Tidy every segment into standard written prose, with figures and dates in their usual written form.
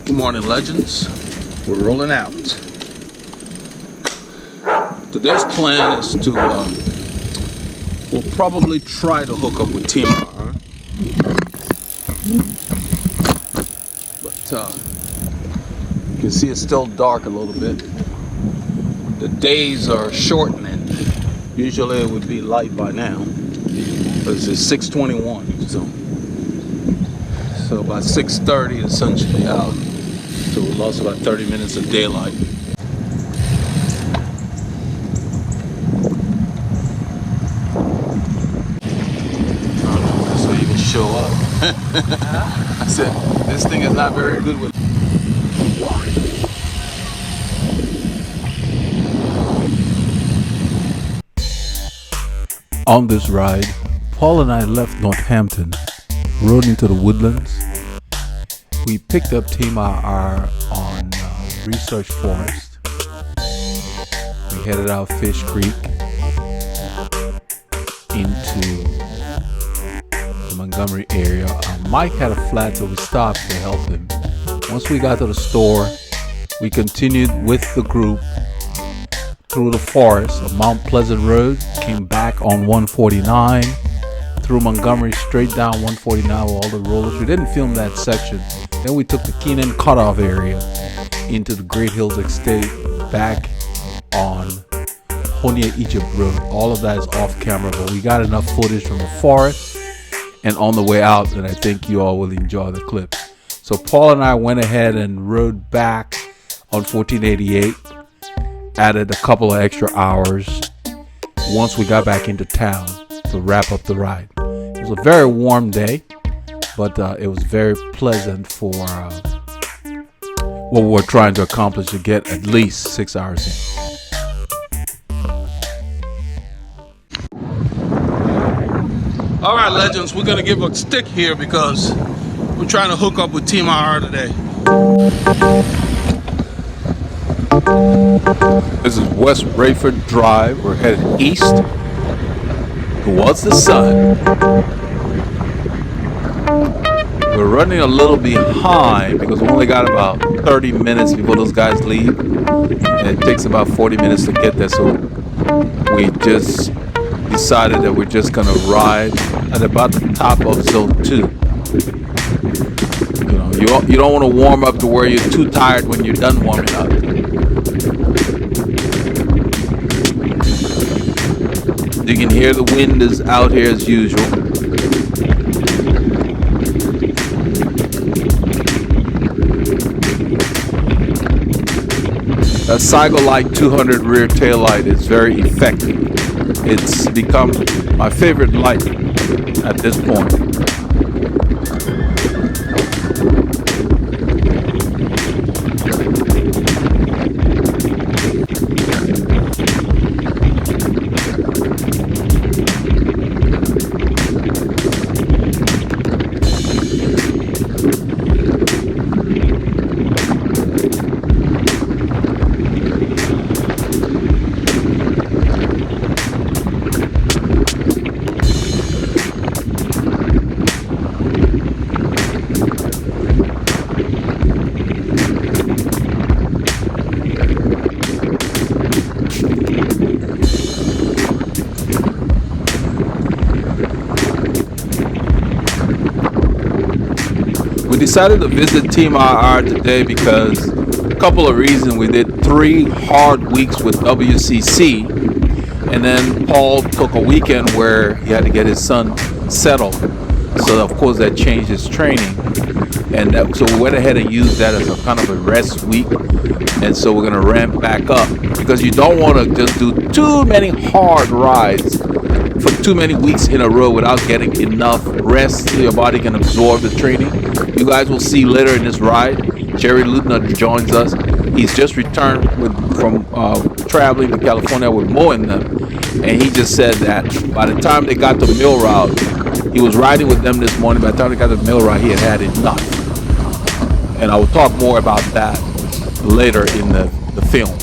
Good morning, legends. We're rolling out. Today's plan is to, we'll probably try to hook up with Team R. But you can see it's still dark a little bit. The days are shortening. Usually it would be light by now. But it's 6:21, so by 6:30 the sun should be out. So we lost about 30 minutes of daylight. So you can show up. I said, this thing is not very good with. On this ride, Paul and I left Northampton, rode into the woodlands. We picked up Team RR on Research Forest. We headed out Fishcreek into the Montgomery area. Mike had a flat, so we stopped to help him. Once we got to the store, we continued with the group through the forest of Mount Pleasant Road, came back on 149, through Montgomery straight down 149 with all the rollers. We didn't film that section. Then we took the Keenan cutoff area into the Great Hills Estate, back on Honia Egypt Road. All of that is off camera, but we got enough footage from the forest and on the way out that I think you all will enjoy the clip. So Paul and I went ahead and rode back on 1488, added a couple of extra hours once we got back into town to wrap up the ride. It was a very warm day, but it was very pleasant for what we're trying to accomplish, to get at least 6 hours in. All right, legends, we're gonna give a stick here because we're trying to hook up with Team RR today. This is West Rayford Drive. We're headed east towards the sun. We're running a little behind because we only got about 30 minutes before those guys leave, and it takes about 40 minutes to get there. So we just decided that we're just gonna ride at about the top of zone 2. You don't want to warm up to where you're too tired when you're done warming up. You can hear the wind is out here as usual. A Cyclist 200 rear tail light is very effective. It's become my favorite light at this point. We decided to visit Team RR today because a couple of reasons. We did 3 hard weeks with WCC, and then Paul took a weekend where he had to get his son settled. So of course that changed his training, and so we went ahead and used that as a kind of a rest week. And so we're going to ramp back up because you don't want to just do too many hard rides for too many weeks in a row without getting enough rest so your body can absorb the training. You guys will see later in this ride, Jerry Lutner joins us. He's just returned from traveling to California with Mo and them, and he just said that by the time they got to Mill Route, he was riding with them this morning. By the time they got to Mill Route, he had had enough. And I will talk more about that later in the film.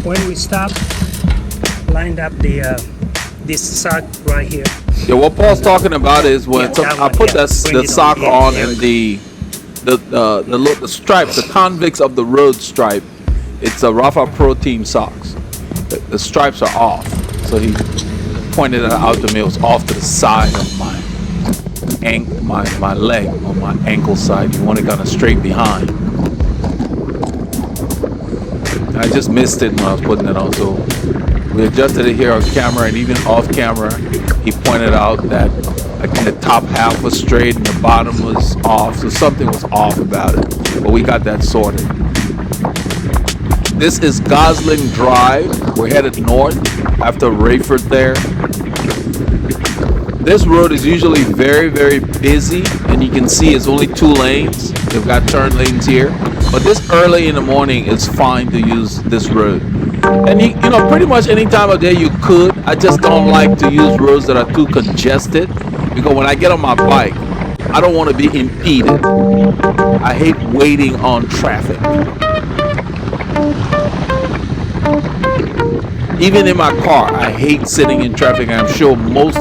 When we stopped, lined up this circle right here, Yeah, what Paul's talking about is when I put the sock on and the stripes, the convicts of the road stripe. It's a Rafa Pro Team socks. The stripes are off, so he pointed it out to me. It was off to the side of my leg, on my ankle side. You want it kind of straight behind. I just missed it when I was putting it on, so we adjusted it here on camera, and even off camera, he pointed out that the top half was straight and the bottom was off, so something was off about it, but we got that sorted. This is Gosling Drive. We're headed north after Rayford there. This road is usually very, very busy, and you can see it's only 2 lanes. They've got turn lanes here, but this early in the morning is fine to use this road. And you know, pretty much any time of day you could. I just don't like to use roads that are too congested, because when I get on my bike, I don't want to be impeded. I hate waiting on traffic. Even in my car, I hate sitting in traffic. I'm sure most,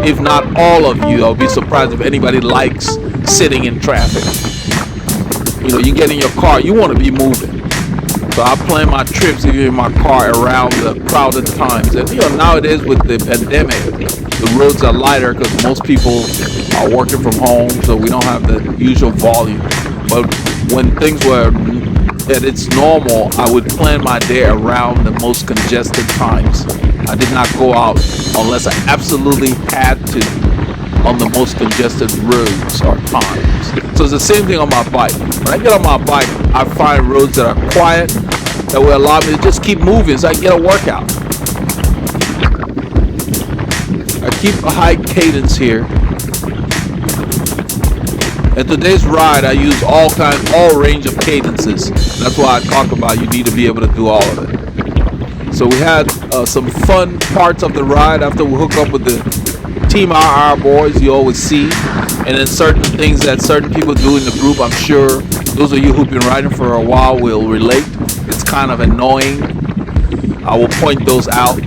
if not all of you, I'll be surprised if anybody likes sitting in traffic. You know, you get in your car, you want to be moving. So I plan my trips even in my car around the crowded times. And you know, nowadays with the pandemic, the roads are lighter because most people are working from home, so we don't have the usual volume. But when things were at its normal, I would plan my day around the most congested times. I did not go out unless I absolutely had to on the most congested roads or times. So it's the same thing on my bike. When I get on my bike, I find roads that are quiet, that will allow me to just keep moving so I can get a workout. I keep a high cadence here. In today's ride, I use all range of cadences. That's why I talk about you need to be able to do all of it. So we had some fun parts of the ride after we hook up with the Team RR boys you always see, and then certain things that certain people do in the group. I'm sure those of you who've been riding for a while will relate. It's kind of annoying. I will point those out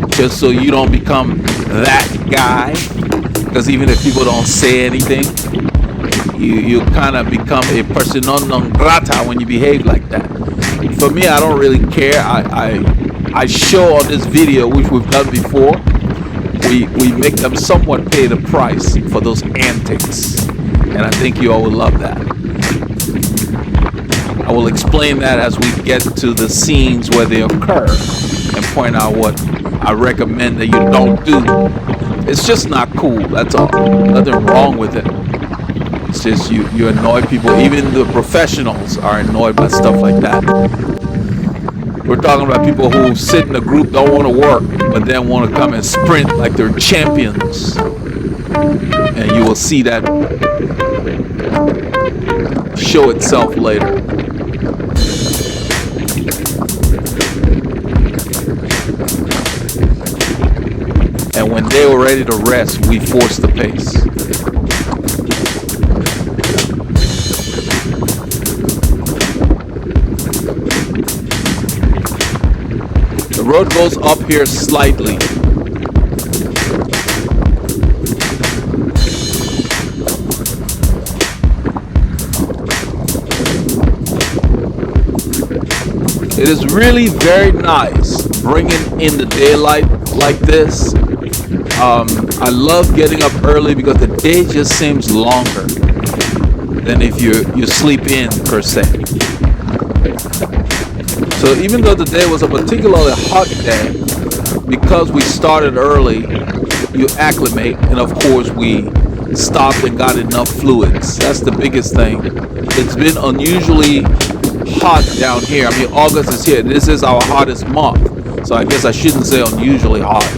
just so you don't become that guy, because even if people don't say anything, you kind of become a persona non grata when you behave like that. For me, I don't really care. I show on this video, which we've done before, we make them somewhat pay the price for those antics, and I think you all will love that. I will explain that as we get to the scenes where they occur and point out what I recommend that you don't do. It's just not cool, that's all. Nothing wrong with it. It's just you annoy people. Even the professionals are annoyed by stuff like that. We're talking about people who sit in a group, don't want to work, but then want to come and sprint like they're champions. And you will see that show itself later. And when they were ready to rest, we forced the pace. The road goes up here slightly. It is really very nice bringing in the daylight like this. I love getting up early because the day just seems longer than if you sleep in per se. So even though the day was a particularly hot day, because we started early, you acclimate, and of course we stopped and got enough fluids. That's the biggest thing. It's been unusually hot down here. I mean, August is here. This is our hottest month, so I guess I shouldn't say unusually hot,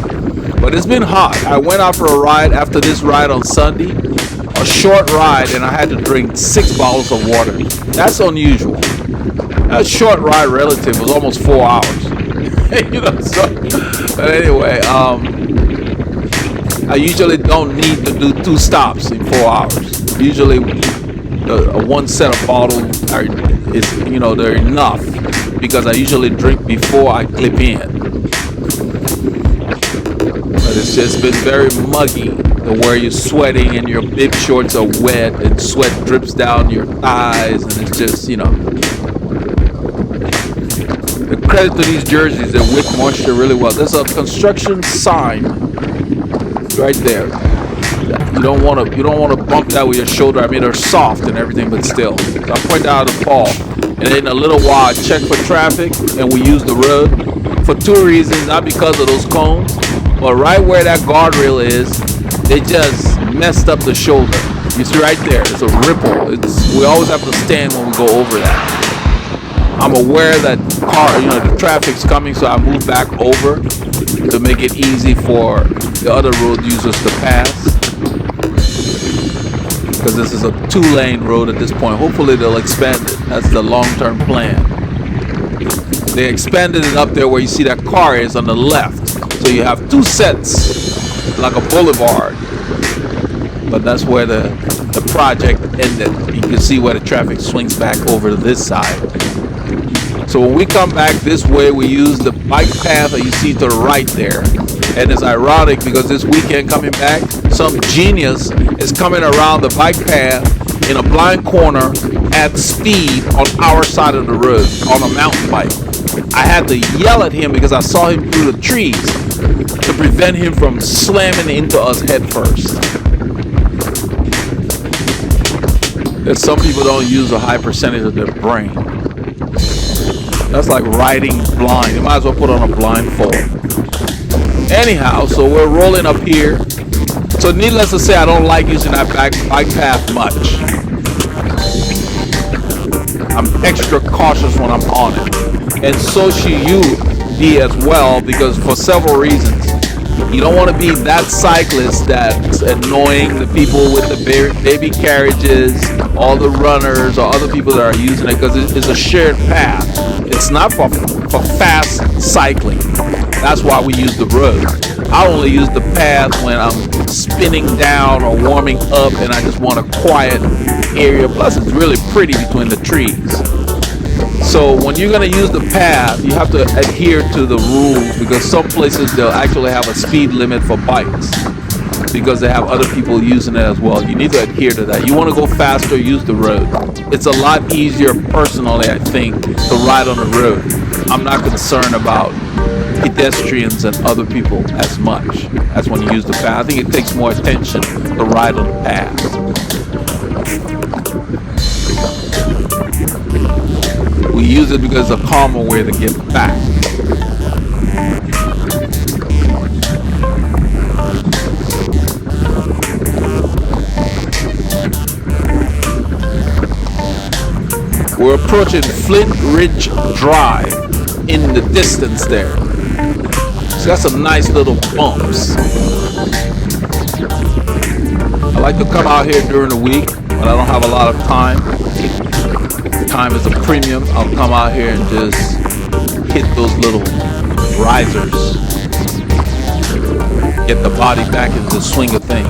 but it's been hot. I went out for a ride after this ride on Sunday, a short ride, and I had to drink 6 bottles of water. That's unusual. That short ride relative was almost 4 hours. You know, so, but anyway, I usually don't need to do 2 stops in 4 hours. Usually one set of bottles is, you know, they're enough, because I usually drink before I clip in. But it's It's just been very muggy, to where you're sweating and your bib shorts are wet and sweat drips down your thighs, and it's just, you know. The credit to these jerseys, they wick moisture really well. There's a construction sign right there. You don't want to bump that with your shoulder. I mean, they're soft and everything, but still. So I point out to Paul, and in a little while I check for traffic, and we use the road for two reasons. Not because of those cones, but right where that guardrail is, they just messed up the shoulder. You see right there, it's a ripple. We always have to stand when we go over that. I'm aware that the traffic's coming, so I move back over to make it easy for the other road users to pass. Because this is a 2-lane road at this point. Hopefully they'll expand it. That's the long-term plan. They expanded it up there where you see that car is on the left. So you have two sets, like a boulevard. But that's where the project ended. You can see where the traffic swings back over to this side. So when we come back this way, we use the bike path that you see to the right there. And it's ironic because this weekend coming back, some genius is coming around the bike path in a blind corner at speed on our side of the road on a mountain bike. I had to yell at him because I saw him through the trees to prevent him from slamming into us head first. Some people don't use a high percentage of their brain. That's like riding blind. You might as well put on a blindfold. Anyhow, so we're rolling up here. So needless to say, I don't like using that bike path much. I'm extra cautious when I'm on it. And so should you be as well, because for several reasons. You don't want to be that cyclist that's annoying the people with the baby carriages, all the runners, or other people that are using it, because it's a shared path. It's not for fast cycling. That's why we use the road. I only use the path when I'm spinning down or warming up and I just want a quiet area. Plus, it's really pretty between the trees. So when you're going to use the path, you have to adhere to the rules, because some places they'll actually have a speed limit for bikes because they have other people using it as well. You need to adhere to that. You want to go faster, use the road. It's a lot easier personally, I think, to ride on the road. I'm not concerned about pedestrians and other people as much as when you use the path. I think it takes more attention to ride on the path. We use it because it's a calmer way to get back. We're approaching Flint Ridge Drive in the distance there. It's got some nice little bumps. I like to come out here during the week when I don't have a lot of time. Time is a premium. I'll come out here and just hit those little risers, get the body back into the swing of things.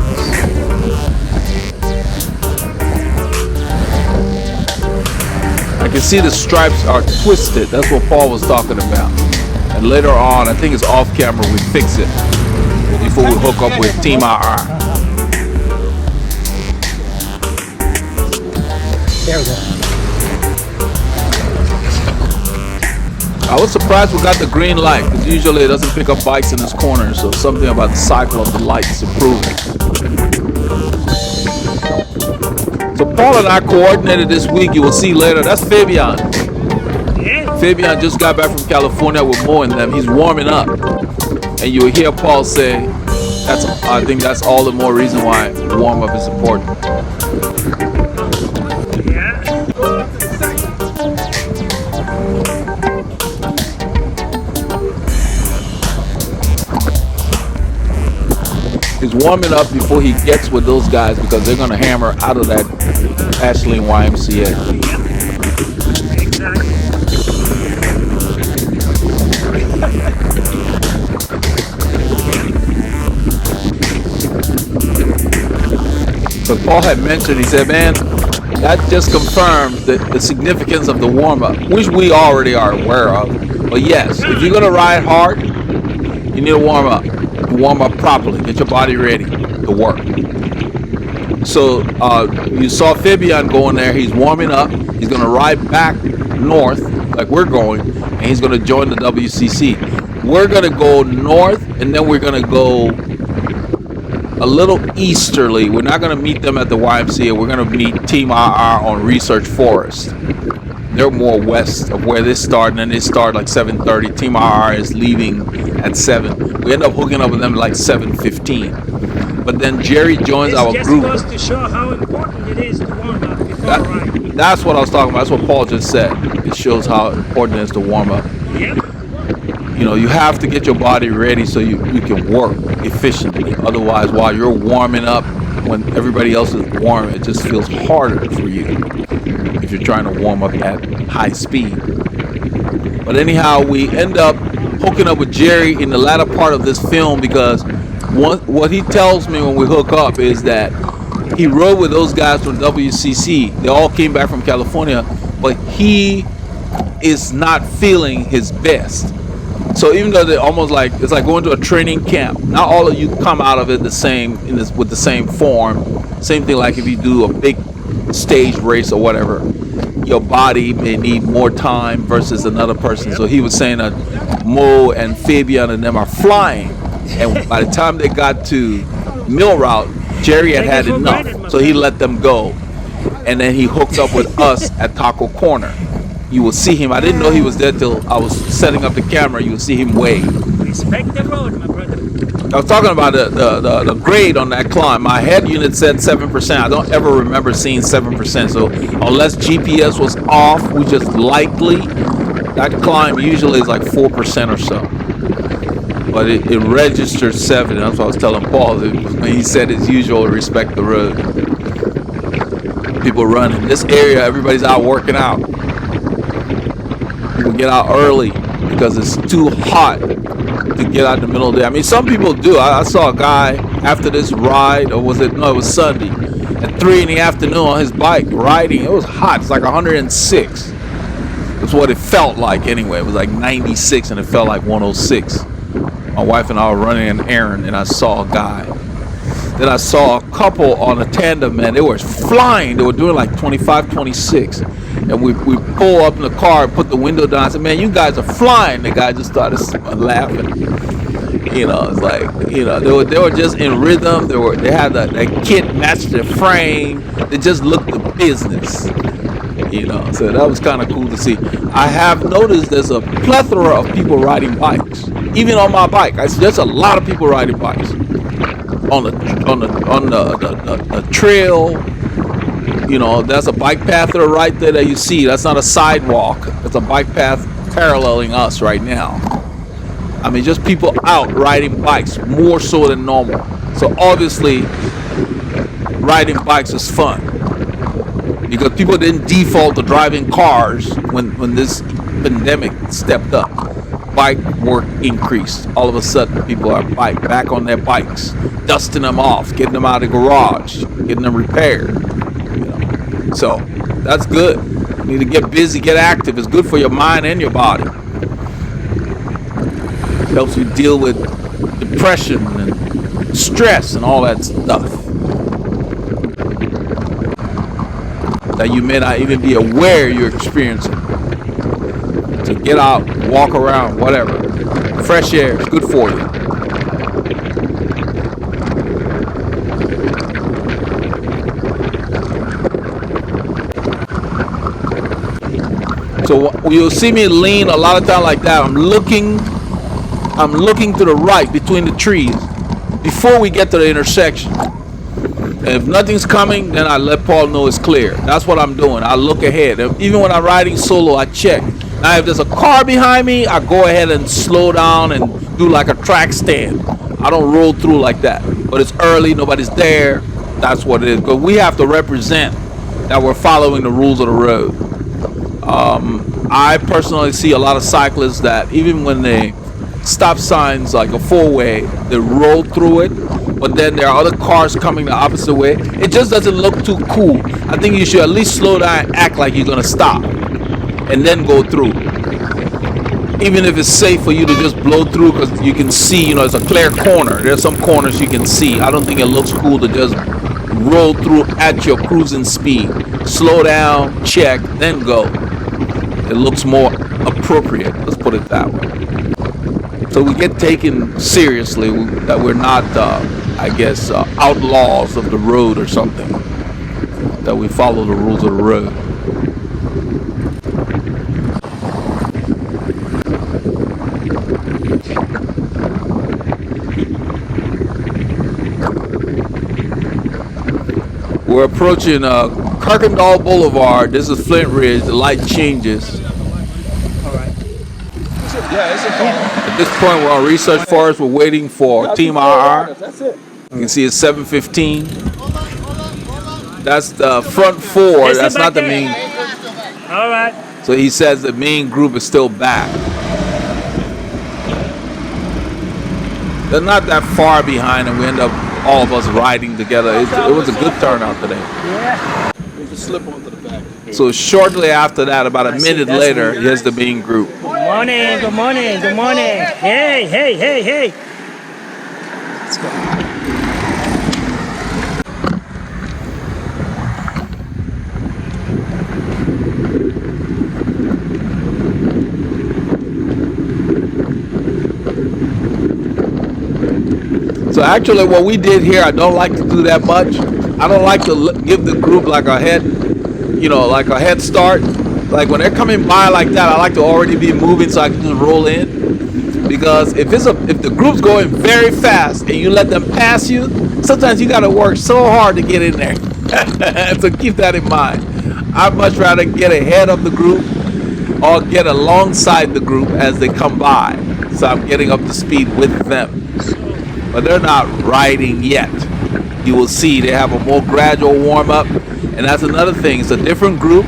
I can see the stripes are twisted. That's what Paul was talking about. And later on, I think it's off camera, we fix it before we hook up with Team RR. There we go. I was surprised we got the green light, because usually it doesn't pick up bikes in this corner, so something about the cycle of the lights improving. So Paul and I coordinated this week. You will see later. That's Fabian. Yeah. Fabian just got back from California with Mo and them. He's warming up. And you will hear Paul say, I think that's all the more reason why warm-up is important. He's warming up before he gets with those guys, because they're going to hammer out of that Ashland YMCA. Exactly. But Paul had mentioned, he said, man, that just confirms the significance of the warm-up, which we already are aware of. But yes, if you're going to ride hard, you need to warm up. warm up properly. Get your body ready to work. So you saw Fabian going there. He's warming up. He's going to ride back north like we're going, and he's going to join the WCC. We're going to go north, and then we're going to go a little easterly. We're not going to meet them at the YMCA. We're going to meet Team RR on Research Forest. They're more west of where they start, and then they start like 7:30. Team RR is leaving at 7. We end up hooking up with them like 7:15. But then Jerry joins our group. This just goes to show how important it is to warm up before a ride. That's what I was talking about. That's what Paul just said. It shows how important it is to warm up. Yep. You know, you have to get your body ready so you can work efficiently. Otherwise, while you're warming up, when everybody else is warm, it just feels harder for you if you're trying to warm up at high speed. But anyhow, we end up hooking up with Jerry in the latter part of this film because what he tells me when we hook up is that he rode with those guys from WCC. They all came back from California, but he is not feeling his best. So even though they're almost like, it's like going to a training camp. Not all of you come out of it the same with the same form. Same thing like if you do a big stage race or whatever, your body may need more time versus another person. So he was saying that Mo and Fabian and them are flying, and by the time they got to Mill Route, Jerry had enough, so he let them go, and then he hooked up with us at Taco Corner. You will see him. I didn't know he was there till I was setting up the camera. You will see him wave. Respect the road, my brother. I was talking about the grade on that climb. My head unit said 7%. I don't ever remember seeing 7%. So unless GPS was off, we just likely, that climb usually is like 4% or so. But it registered 7. That's what I was telling Paul. When he said as usual, respect the road. People run in this area. Everybody's out working out. People get out early because it's too hot to get out in the middle of the day. I mean, some people do. I saw a guy after this ride, or was it? No, it was Sunday, at 3 in the afternoon on his bike riding. It was hot. It's like 106. That's what it felt like anyway. It was like 96 and it felt like 106. My wife and I were running an errand and I saw a guy. Then I saw a couple on a tandem, man. They were flying. They were doing like 25, 26. And we pull up in the car and put the window down. I said, man, you guys are flying. The guy just started laughing. You know, it's like, you know, they were just in rhythm. They had that kit matched their frame. They just looked the business. You know, so that was kind of cool to see. I have noticed there's a plethora of people riding bikes. Even on my bike, there's a lot of people riding bikes on the trail. You know, that's a bike path to the right there that you see. That's not a sidewalk. It's a bike path paralleling us right now. I mean, just people out riding bikes more so than normal. So obviously, riding bikes is fun because people didn't default to driving cars when this pandemic stepped up. Bike work increased. All of a sudden, people are back on their bikes, dusting them off, getting them out of the garage, getting them repaired. You know. So that's good. You need to get busy, get active. It's good for your mind and your body. It helps you deal with depression and stress and all that stuff that you may not even be aware you're experiencing. So get out, walk around, whatever. Fresh air is good for you. So you'll see me lean a lot of time like that. I'm looking to the right between the trees before we get to the intersection. And if nothing's coming, then I let Paul know it's clear. That's what I'm doing. I look ahead. Even when I'm riding solo, I check. Now, if there's a car behind me, I go ahead and slow down and do like a track stand. I don't roll through like that. But it's early, nobody's there. That's what it is. But we have to represent that we're following the rules of the road. I personally see a lot of cyclists that even when they stop signs like a four-way, they roll through it. But then there are other cars coming the opposite way. It just doesn't look too cool. I think you should at least slow down and act like you're going to stop and then go through. even if it's safe for you to just blow through, because you can see, you know, it's a clear corner. There's some corners you can see. I don't think it looks cool to just roll through at your cruising speed. Slow down, check, then go. It looks more appropriate, let's put it that way. So we get taken seriously, that we're not, I guess, outlaws of the road or something. That we follow the rules of the road. We're approaching Kirkendall Boulevard. This is Flint Ridge. The light changes. At this point, we're on Research Forest. We're waiting for Team RR. That's it. You can see it's 7:15. That's the front four. That's not the main. All right. So he says the main group is still back. They're not that far behind, and we end up all of us riding together. It was a good turnout today. Yeah. You just slip onto the back. So shortly after that, about a minute later, here's the main group. Good morning, good morning, good morning. Hey, hey, hey, hey. Let's go. So actually what we did here, I don't like to do that much. I don't like to give the group like a head, you know, like a head start. Like when they're coming by like that, I like to already be moving so I can just roll in. Because if the group's going very fast and you let them pass you, sometimes you gotta work so hard to get in there. So keep that in mind. I'd much rather get ahead of the group or get alongside the group as they come by. So I'm getting up to speed with them. But they're not riding yet. You will see they have a more gradual warm up, and that's another thing. It's a different group.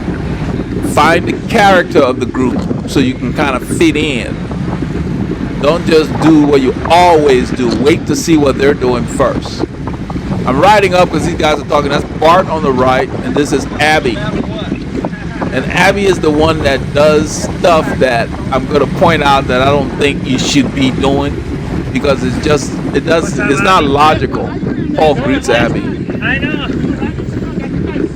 Find the character of the group so you can kind of fit in. Don't just do what you always do. Wait to see what they're doing first. I'm riding up because these guys are talking. That's Bart on the right, and this is Abby. And Abby is the one that does stuff that I'm going to point out that I don't think you should be doing, because it's not logical. Paul greets Abby. I know.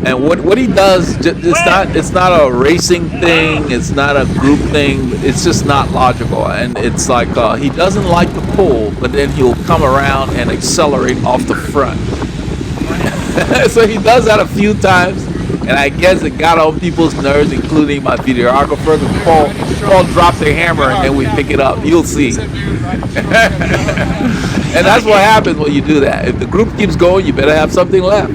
And what he does, it's not a racing thing, it's not a group thing, it's just not logical. And it's like he doesn't like the pull, but then he'll come around and accelerate off the front. So he does that a few times, and I guess it got on people's nerves, including my videographer. Paul dropped the hammer and then we pick it up. You'll see. And that's what happens when you do that. If the group keeps going, you better have something left.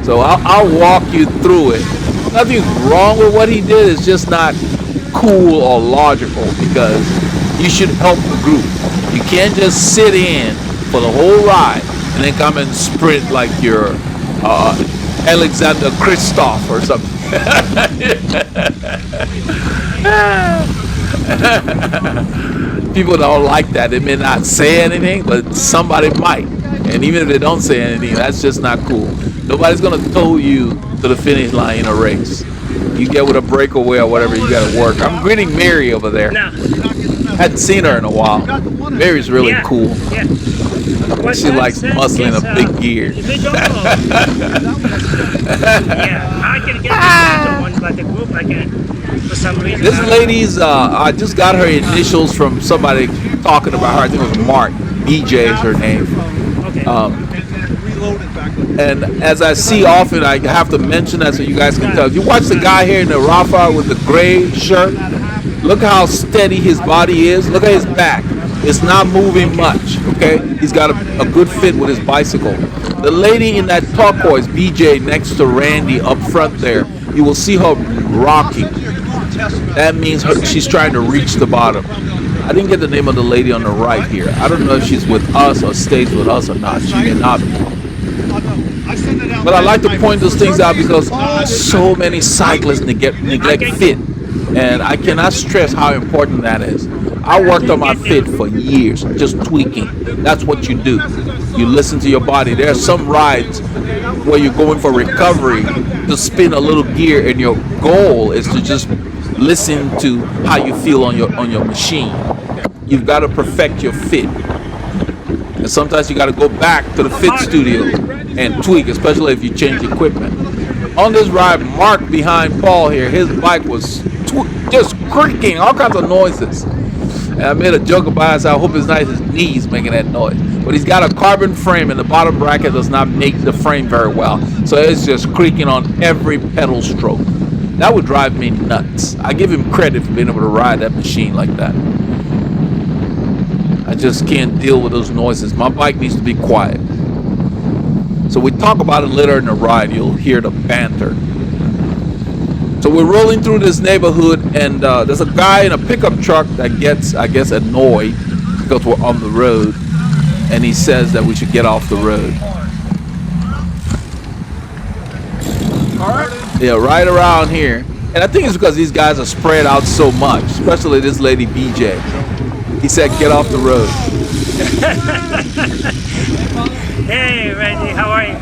So I'll walk you through it. Nothing's wrong with what he did. It's just not cool or logical, because you should help the group. You can't just sit in for the whole ride and then come and sprint like you're Alexander Kristoff or something. People don't like that. They may not say anything, but somebody might. And even if they don't say anything, that's just not cool. Nobody's gonna tow you to the finish line in a race. You get with a breakaway or whatever, you gotta work. I'm greeting Mary over there. No. Hadn't seen her in a while. Mary's really cool. Yeah. She likes muscling a big gear. Yeah, I can get the one, but the group I can for some reason. This lady's, I just got her initials from somebody talking about her. I think it was Mark. BJ is her name. Okay. And as I see often, I have to mention that so you guys can tell. If you watch the guy here in the Rafa with the gray shirt, look how steady his body is. Look at his back. It's not moving much, okay? He's got a good fit with his bicycle. The lady in that turquoise, BJ, next to Randy up front there, you will see her rocking. That means she's trying to reach the bottom. I didn't get the name of the lady on the right here. I don't know if she's with us or stays with us or not. She may not be. But I like to point those things out because so many cyclists neglect fit. And I cannot stress how important that is. I worked on my fit for years, just tweaking. That's what you do. You listen to your body. There are some rides where you're going for recovery to spin a little gear, and your goal is to just listen to how you feel on your machine. You've got to perfect your fit. And sometimes you got to go back to the fit studio and tweak, especially if you change equipment. On this ride, Mark behind Paul here, his bike was just creaking, all kinds of noises. And I made a joke about it. I said, I hope it's not his knees making that noise. But he's got a carbon frame, and the bottom bracket does not make the frame very well. So it's just creaking on every pedal stroke. That would drive me nuts. I give him credit for being able to ride that machine like that. I just can't deal with those noises. My bike needs to be quiet. So we talk about it later in the ride. You'll hear the banter. So we're rolling through this neighborhood, and there's a guy in a pickup truck that gets, I guess, annoyed because we're on the road, and he says that we should get off the road. All right. Yeah, right around here. And I think it's because these guys are spread out so much, especially this lady BJ. He said, get off the road. Hey, Randy, how are you?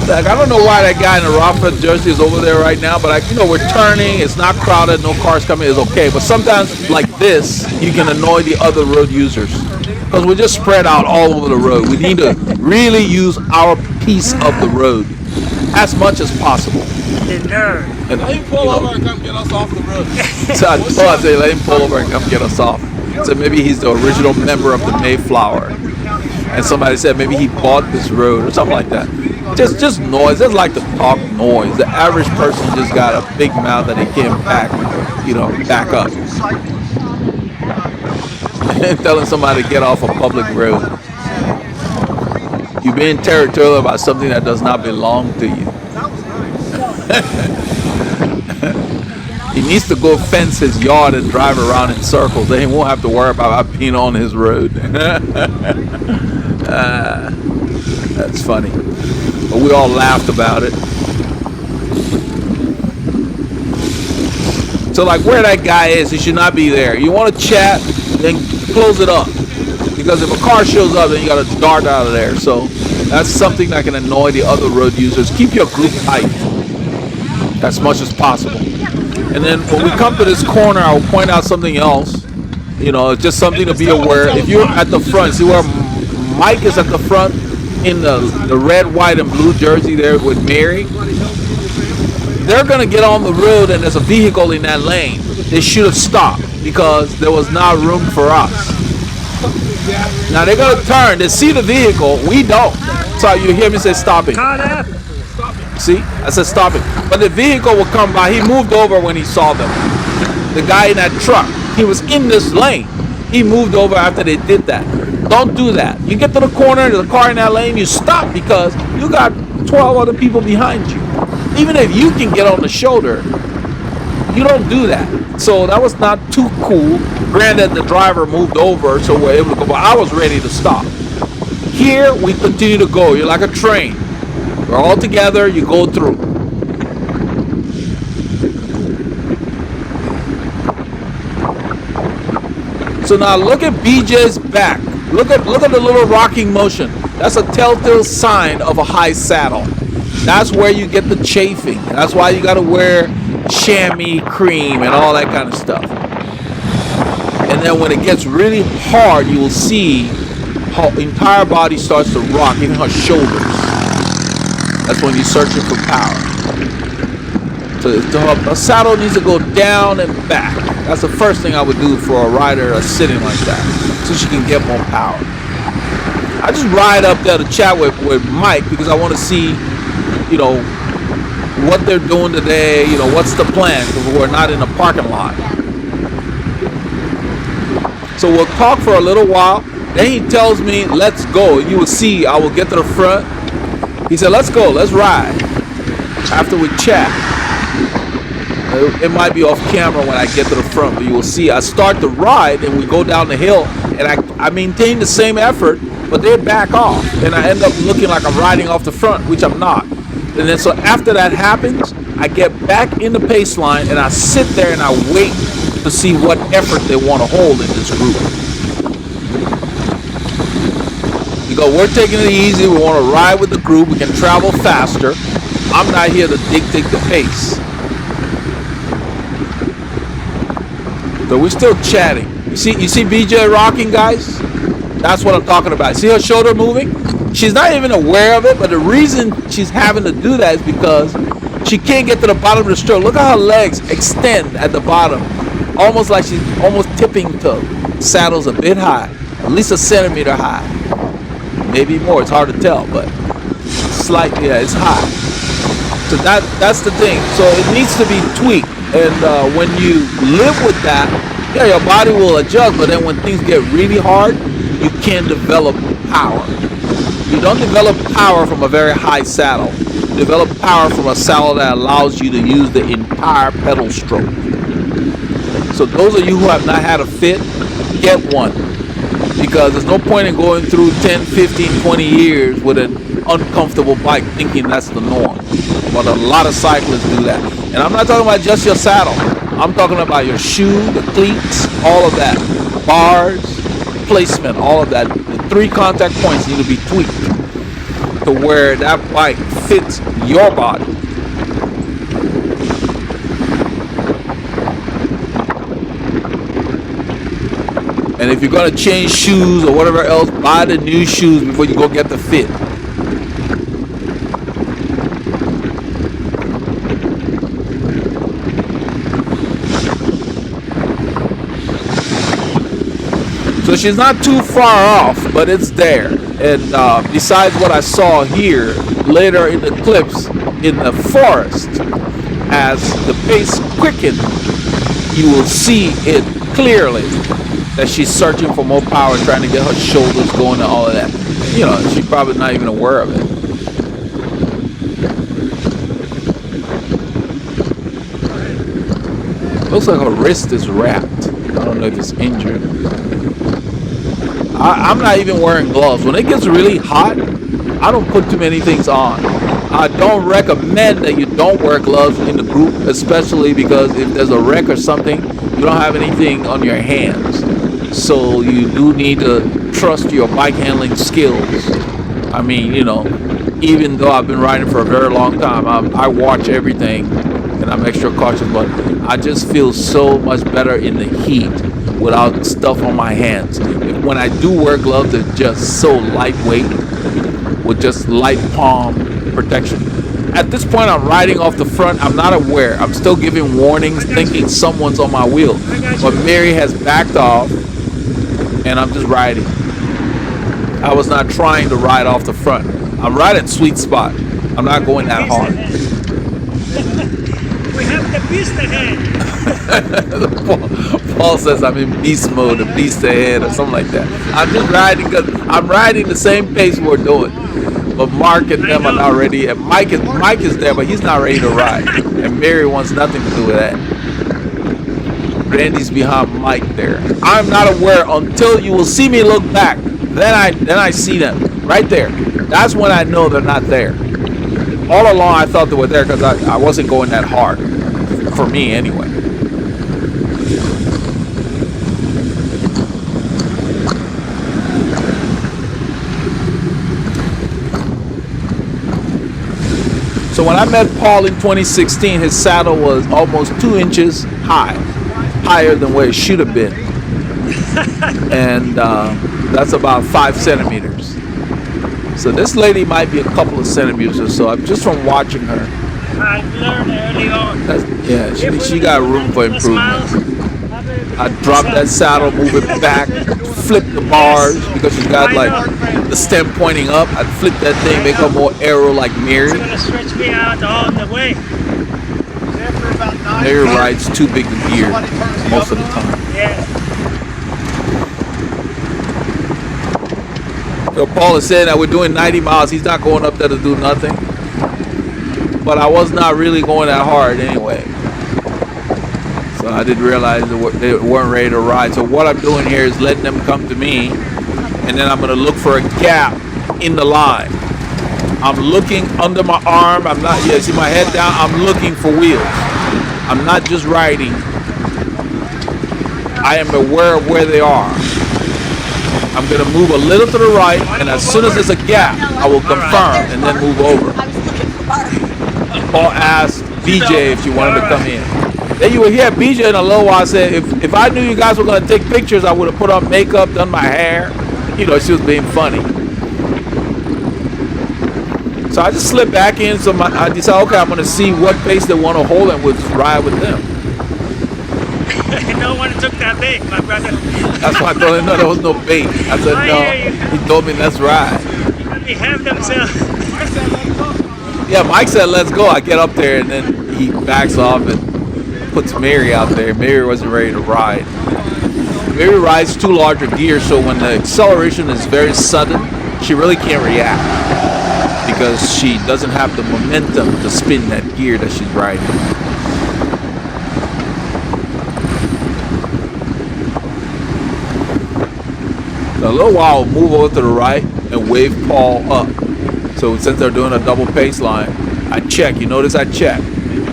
Like, I don't know why that guy in the Rockford jersey is over there right now, but we're turning, it's not crowded, no cars coming, it's okay. But sometimes, like this, you can annoy the other road users because we're just spread out all over the road. We need to really use our piece of the road as much as possible. The nerve. And, let him pull over and come get us off the road. So I told I said, let him pull over and come get us off. So maybe he's the original member of the Mayflower. And somebody said maybe he bought this road or something like that. Just noise. They like to talk noise. The average person just got a big mouth that they can't back up. And telling somebody to get off a public road. You're being territorial about something that does not belong to you. He needs to go fence his yard and drive around in circles. Then he won't have to worry about being on his road. That's funny. But we all laughed about it. So like where that guy is, he should not be there. You want to chat, then close it up. Because if a car shows up, then you got to dart out of there. So that's something that can annoy the other road users. Keep your group tight as much as possible. And then when we come to this corner, I'll point out something else. It's just something to be aware. If you're at the front, see where Mike is at the front in the red, white, and blue jersey there with Mary? They're going to get on the road and there's a vehicle in that lane. They should have stopped because there was not room for us. Now they're going to turn. They see the vehicle. We don't. So you hear me say stopping. See? I said stop it. But the vehicle will come by. He moved over when he saw them. The guy in that truck. He was in this lane. He moved over after they did that. Don't do that. You get to the corner, there's a car in that lane, you stop because you got 12 other people behind you. Even if you can get on the shoulder, you don't do that. So that was not too cool. Granted, the driver moved over, so we're able to go. But I was ready to stop. Here, we continue to go. You're like a train. We're all together, you go through. So now look at BJ's back. Look at the little rocking motion. That's a telltale sign of a high saddle. That's where you get the chafing. That's why you got to wear chamois cream and all that kind of stuff. And then when it gets really hard, you will see her entire body starts to rock, even her shoulders. That's when you're searching for power. So the saddle needs to go down and back. That's the first thing I would do for a rider that's sitting like that, so she can get more power. I just ride up there to chat with Mike because I want to see, what they're doing today. What's the plan? Because we're not in a parking lot. So we'll talk for a little while. Then he tells me, let's go. You will see, I will get to the front. He said, let's go, let's ride. After we chat. It might be off camera when I get to the front, but you will see I start the ride and we go down the hill and I maintain the same effort, but they back off and I end up looking like I'm riding off the front, which I'm not. And then so after that happens, I get back in the pace line and I sit there and I wait to see what effort they want to hold in this group. Because we're taking it easy, we want to ride with the group, we can travel faster. I'm not here to dictate the pace. So we're still chatting. You see BJ rocking, guys? That's what I'm talking about. See her shoulder moving? She's not even aware of it, but the reason she's having to do that is because she can't get to the bottom of the stroke. Look how her legs extend at the bottom. Almost like she's almost tipping toe. Saddle's a bit high, at least a centimeter high. Maybe more, it's hard to tell, but slightly, yeah, it's high. So that's the thing. So it needs to be tweaked. And when you live with that, yeah, your body will adjust, but then when things get really hard, you can't develop power. You don't develop power from a very high saddle. You develop power from a saddle that allows you to use the entire pedal stroke. So those of you who have not had a fit, get one. Because there's no point in going through 10, 15, 20 years with an uncomfortable bike thinking that's the norm. But a lot of cyclists do that. And I'm not talking about just your saddle. I'm talking about your shoe, the cleats, all of that. Bars, placement, all of that. The 3 contact points need to be tweaked to where that bike fits your body. And if you're going to change shoes or whatever else, buy the new shoes before you go get the fit. So she's not too far off, but it's there. And besides what I saw here, later in the clips in the forest, as the pace quickens, you will see it clearly that she's searching for more power, trying to get her shoulders going and all of that. You know, she's probably not even aware of it. Looks like her wrist is wrapped. I don't know if it's injured. I'm not even wearing gloves. When it gets really hot, I don't put too many things on. I don't recommend that you don't wear gloves in the group, especially because if there's a wreck or something, you don't have anything on your hands. So you do need to trust your bike handling skills. I mean, you know, even though I've been riding for a very long time, I watch everything and I'm extra cautious, but I just feel so much better in the heat without stuff on my hands. When I do wear gloves, they're just so lightweight with just light palm protection. At this point, I'm riding off the front. I'm not aware. I'm still giving warnings, thinking someone's on my wheel. But Mary has backed off, and I'm just riding. I was not trying to ride off the front. I'm right at sweet spot. I'm not going that hard. We have the beast ahead. Paul says I'm in beast mode, the beast ahead, or something like that. I'm just riding because I'm riding the same pace we're doing. But Mark and them are not ready. And Mike is there, but he's not ready to ride. And Mary wants nothing to do with that. Randy's behind Mike there. I'm not aware until you will see me look back. Then I see them right there. That's when I know they're not there. All along I thought they were there because I wasn't going that hard. For me anyway. So when I met Paul in 2016, his saddle was almost 2 inches high, higher than where it should have been. And that's about 5 centimeters. So this lady might be a couple of centimeters or so, just from watching her. I learned early on. She got room for improvement. I dropped that saddle, move it back, flip the bars because she's got like the stem pointing up. I'd flip that thing, make her more arrow like Mary. It's gonna stretch me out all the way. Mary rides too big a gear most of the time. Yeah. So Paul is saying that we're doing 90 miles. He's not going up there to do nothing. But I was not really going that hard anyway. So I didn't realize they weren't ready to ride. So what I'm doing here is letting them come to me. And then I'm going to look for a gap in the line. I'm looking under my arm. I'm not, yeah, see my head down. I'm looking for wheels. I'm not just riding. I am aware of where they are. I'm going to move a little to the right. And as soon as there's a gap, I will confirm and then move over. Paul asked BJ if she wanted to come in. Then you would hear BJ in a little while say, if I knew you guys were gonna take pictures, I would have put on makeup, done my hair. You know, she was being funny. So I just slipped back in. So I decided, okay, I'm gonna see what pace they want to hold and would ride with them. No one took that bait, my brother. That's why I told him no, there was no bait. I said no. He told me let's ride. They have themselves. Yeah, Mike said let's go. I get up there and then he backs off and puts Mary out there. Mary wasn't ready to ride. Mary rides two larger gears, so when the acceleration is very sudden, she really can't react because she doesn't have the momentum to spin that gear that she's riding. So a little while, we'll move over to the right and wave Paul up. So since they're doing a double pace line, I check. You notice I check.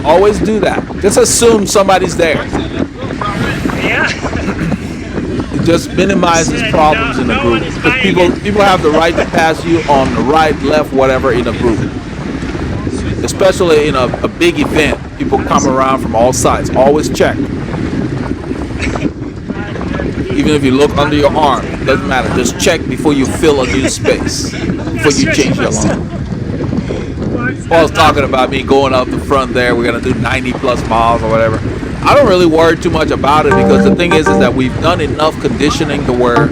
Always do that. Just assume somebody's there. Yeah. It just minimizes problems in a group. Because people have the right to pass you on the right, left, whatever in a group. Especially in a big event, people come around from all sides. Always check. Even if you look under your arm, it doesn't matter. Just check before you fill a new space. Before you change your line. Paul's talking about me going out the front there. We're going to do 90 plus miles or whatever. I don't really worry too much about it because the thing is that we've done enough conditioning to where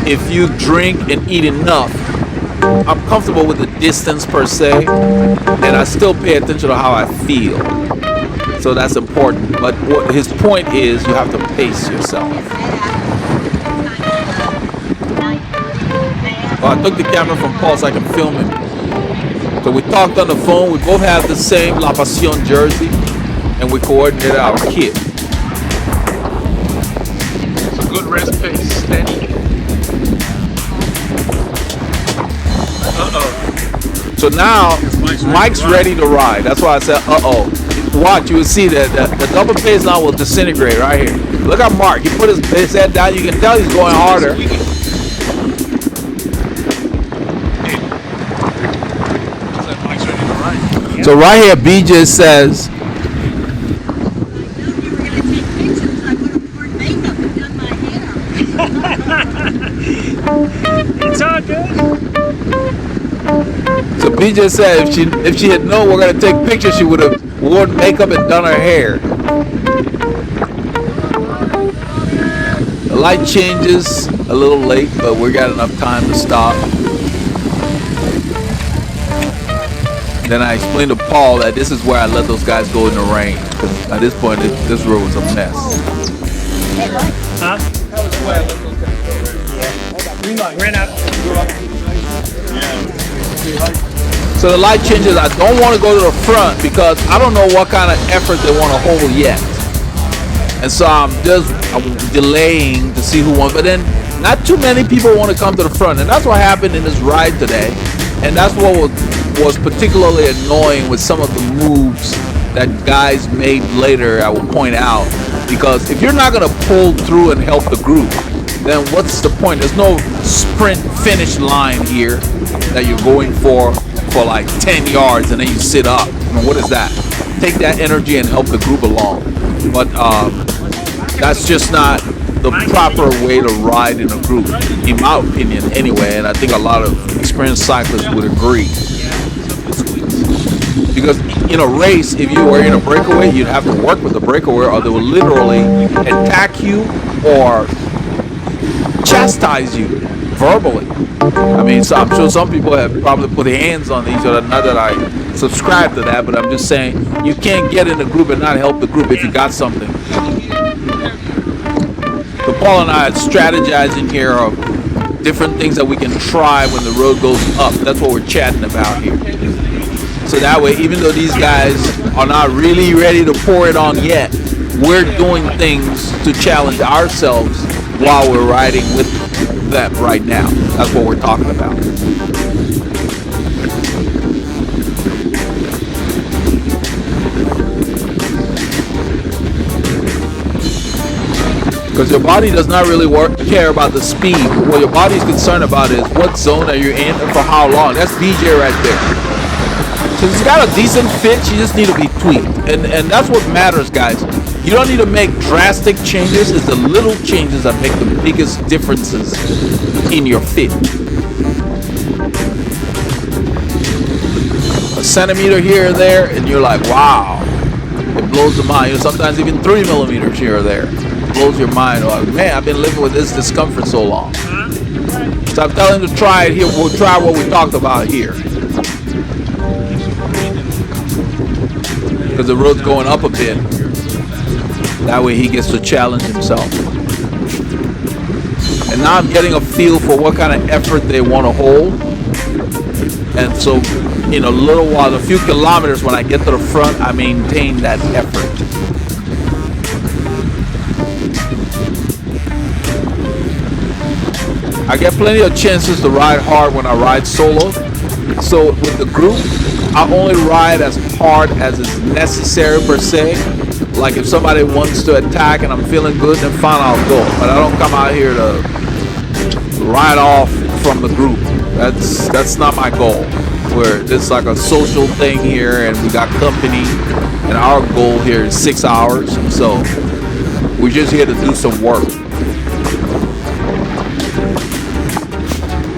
if you drink and eat enough, I'm comfortable with the distance per se, and I still pay attention to how I feel. So that's important. But what his point is, you have to pace yourself. Well, I took the camera from Paul so I can film him. So we talked on the phone. We both have the same La Passion jersey, and we coordinated our kit. It's a good rest pace, steady. So now Mike's ready to ride. That's why I said, Watch, you will see that the double pace line will disintegrate right here. Look at Mark. He put his head down. You can tell he's going harder. So right here, BJ says, It's all good. So BJ said if she had known we're gonna take pictures, she would have worn makeup and done her hair. The light changes a little late, but we got enough time to stop. Then I explained to Paul that this is where I let those guys go in the rain. Because at this point, this road was a mess. Huh? Ran up. So the light changes. I don't want to go to the front because I don't know what kind of effort they want to hold yet. And so I'm delaying to see who wants. But then not too many people want to come to the front. And that's what happened in this ride today. And that's what was particularly annoying with some of the moves that guys made later, I will point out. Because if you're not going to pull through and help the group, then what's the point? There's no sprint finish line here that you're going for like 10 yards and then you sit up. I mean, what is that? Take that energy and help the group along. But that's just not the proper way to ride in a group, in my opinion anyway, and I think a lot of experienced cyclists would agree. Because in a race, if you were in a breakaway, you'd have to work with the breakaway or they will literally attack you or chastise you verbally. I mean, so I'm sure some people have probably put their hands on each other. Not that I subscribe to that, but I'm just saying you can't get in a group and not help the group if you got something. So Paul and I are strategizing here of different things that we can try when the road goes up. That's what we're chatting about here. So that way, even though these guys are not really ready to pour it on yet, we're doing things to challenge ourselves while we're riding with them right now. That's what we're talking about. Because your body does not really care about the speed. What your body is concerned about is what zone are you in and for how long. That's BJ right there. So she's got a decent fit. She just need to be tweaked, and that's what matters, guys. You don't need to make drastic changes. It's the little changes that make the biggest differences in your fit. A centimeter here or there, and you're like, wow, it blows the mind. You know, sometimes even 3 millimeters here or there blows your mind. Like, man, I've been living with this discomfort so long. So I'm telling him to try it here. We'll try what we talked about here. Because the road's going up a bit. That way he gets to challenge himself. And now I'm getting a feel for what kind of effort they want to hold. And so in a little while, a few kilometers, when I get to the front, I maintain that effort. I get plenty of chances to ride hard when I ride solo. So with the group, I only ride as hard as is necessary per se. Like if somebody wants to attack and I'm feeling good, then fine, I'll go. But I don't come out here to ride off from the group. That's not my goal. Where it's like a social thing here and we got company and our goal here is 6 hours. So we're just here to do some work.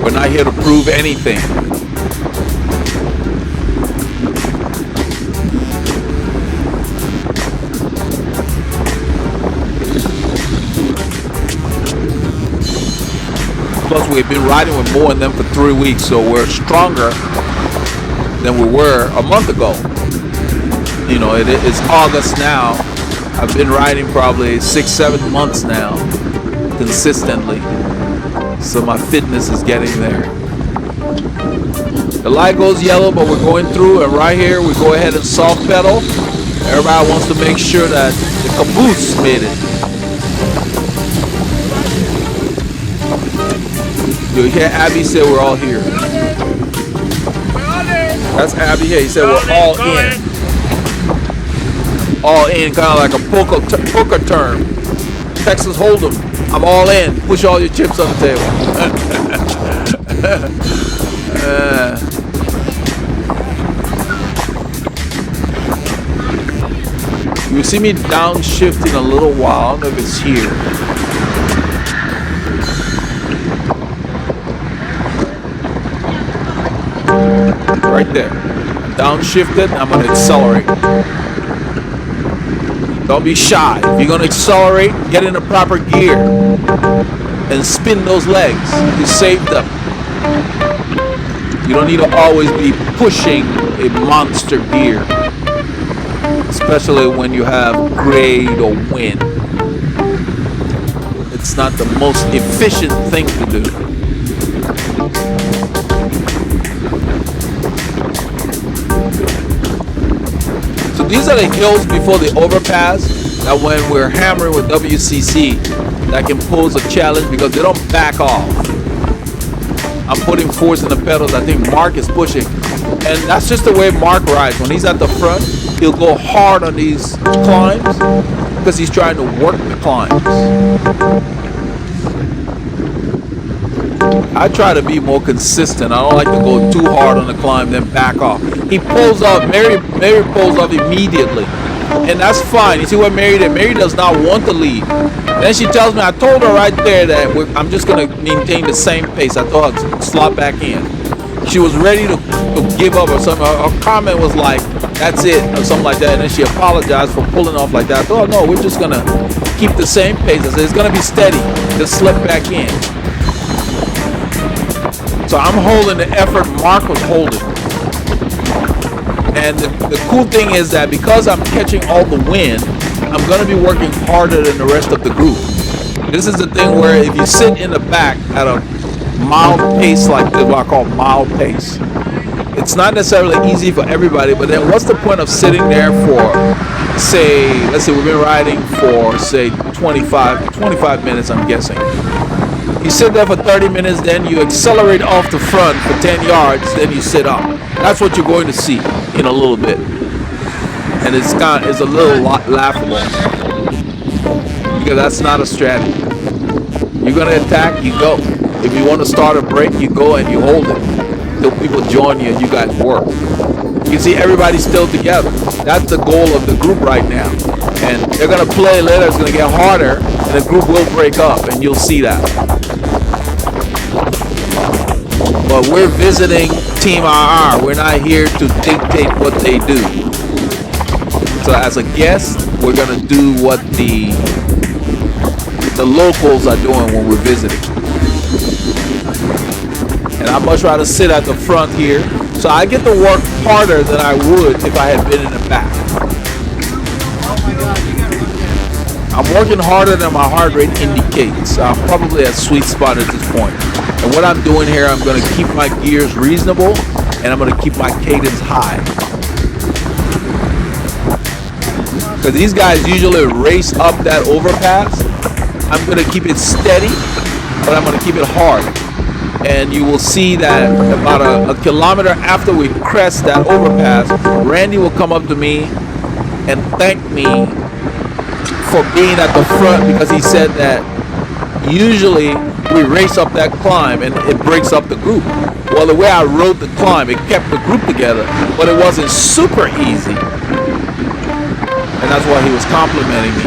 We're not here to prove anything. Plus, we've been riding with Mo and them for 3 weeks, so we're stronger than we were a month ago. You know, it's August now. I've been riding probably 6-7 months now, consistently. So my fitness is getting there. The light goes yellow, but we're going through, and right here we go ahead and soft pedal. Everybody wants to make sure that the caboose made it. You hear Abby say we're all here. That's Abby here. He said we're all in. All in, kind of like a poker term. Texas Hold'em. I'm all in. Push all your chips on the table. You see me downshifting a little while. I don't know if it's here. Right there. Downshifted. I'm going to accelerate. Don't be shy. If you're going to accelerate, get in the proper gear and spin those legs. You save them. You don't need to always be pushing a monster gear, especially when you have grade or wind. It's not the most efficient thing to do. These are the hills before the overpass that when we're hammering with WCC that can pose a challenge because they don't back off. I'm putting force in the pedals. I think Mark is pushing. And that's just the way Mark rides. When he's at the front, he'll go hard on these climbs because he's trying to work the climbs. I try to be more consistent. I don't like to go too hard on the climb, then back off. He pulls off. Mary pulls off immediately, and that's fine. You see what Mary did? Mary does not want to lead. Then she tells me, I told her right there that I'm just going to maintain the same pace. I told her to slot back in. She was ready to give up or something. Her comment was like, that's it, or something like that. And then she apologized for pulling off like that. I thought, no, we're just going to keep the same pace. I said, it's going to be steady. Just slip back in. So I'm holding the effort Mark was holding. And the cool thing is that because I'm catching all the wind, I'm going to be working harder than the rest of the group. This is the thing where if you sit in the back at a mild pace like this, what I call mild pace, it's not necessarily easy for everybody, but then what's the point of sitting there for, say, let's say we've been riding for, say, 25 minutes, I'm guessing. You sit there for 30 minutes, then you accelerate off the front for 10 yards, then you sit up. That's what you're going to see in a little bit. And it's a little laughable. Because that's not a strategy. You're going to attack, you go. If you want to start a break, you go and you hold it. Till people join you and you guys work. You can see everybody's still together. That's the goal of the group right now. And they're gonna play later, it's gonna get harder, and the group will break up, and you'll see that. But we're visiting Team RR. We're not here to dictate what they do. So as a guest, we're gonna do what the locals are doing when we're visiting. And I'd much rather sit at the front here. So I get to work harder than I would if I had been in the back. I'm working harder than my heart rate indicates. I'm probably at sweet spot at this point. And what I'm doing here, I'm going to keep my gears reasonable, and I'm going to keep my cadence high. Because these guys usually race up that overpass. I'm going to keep it steady, but I'm going to keep it hard. And you will see that about a kilometer after we crest that overpass, Randy will come up to me and thank me for being at the front, because he said that usually we race up that climb and it breaks up the group. Well, the way I rode the climb, it kept the group together, but it wasn't super easy. And that's why he was complimenting me.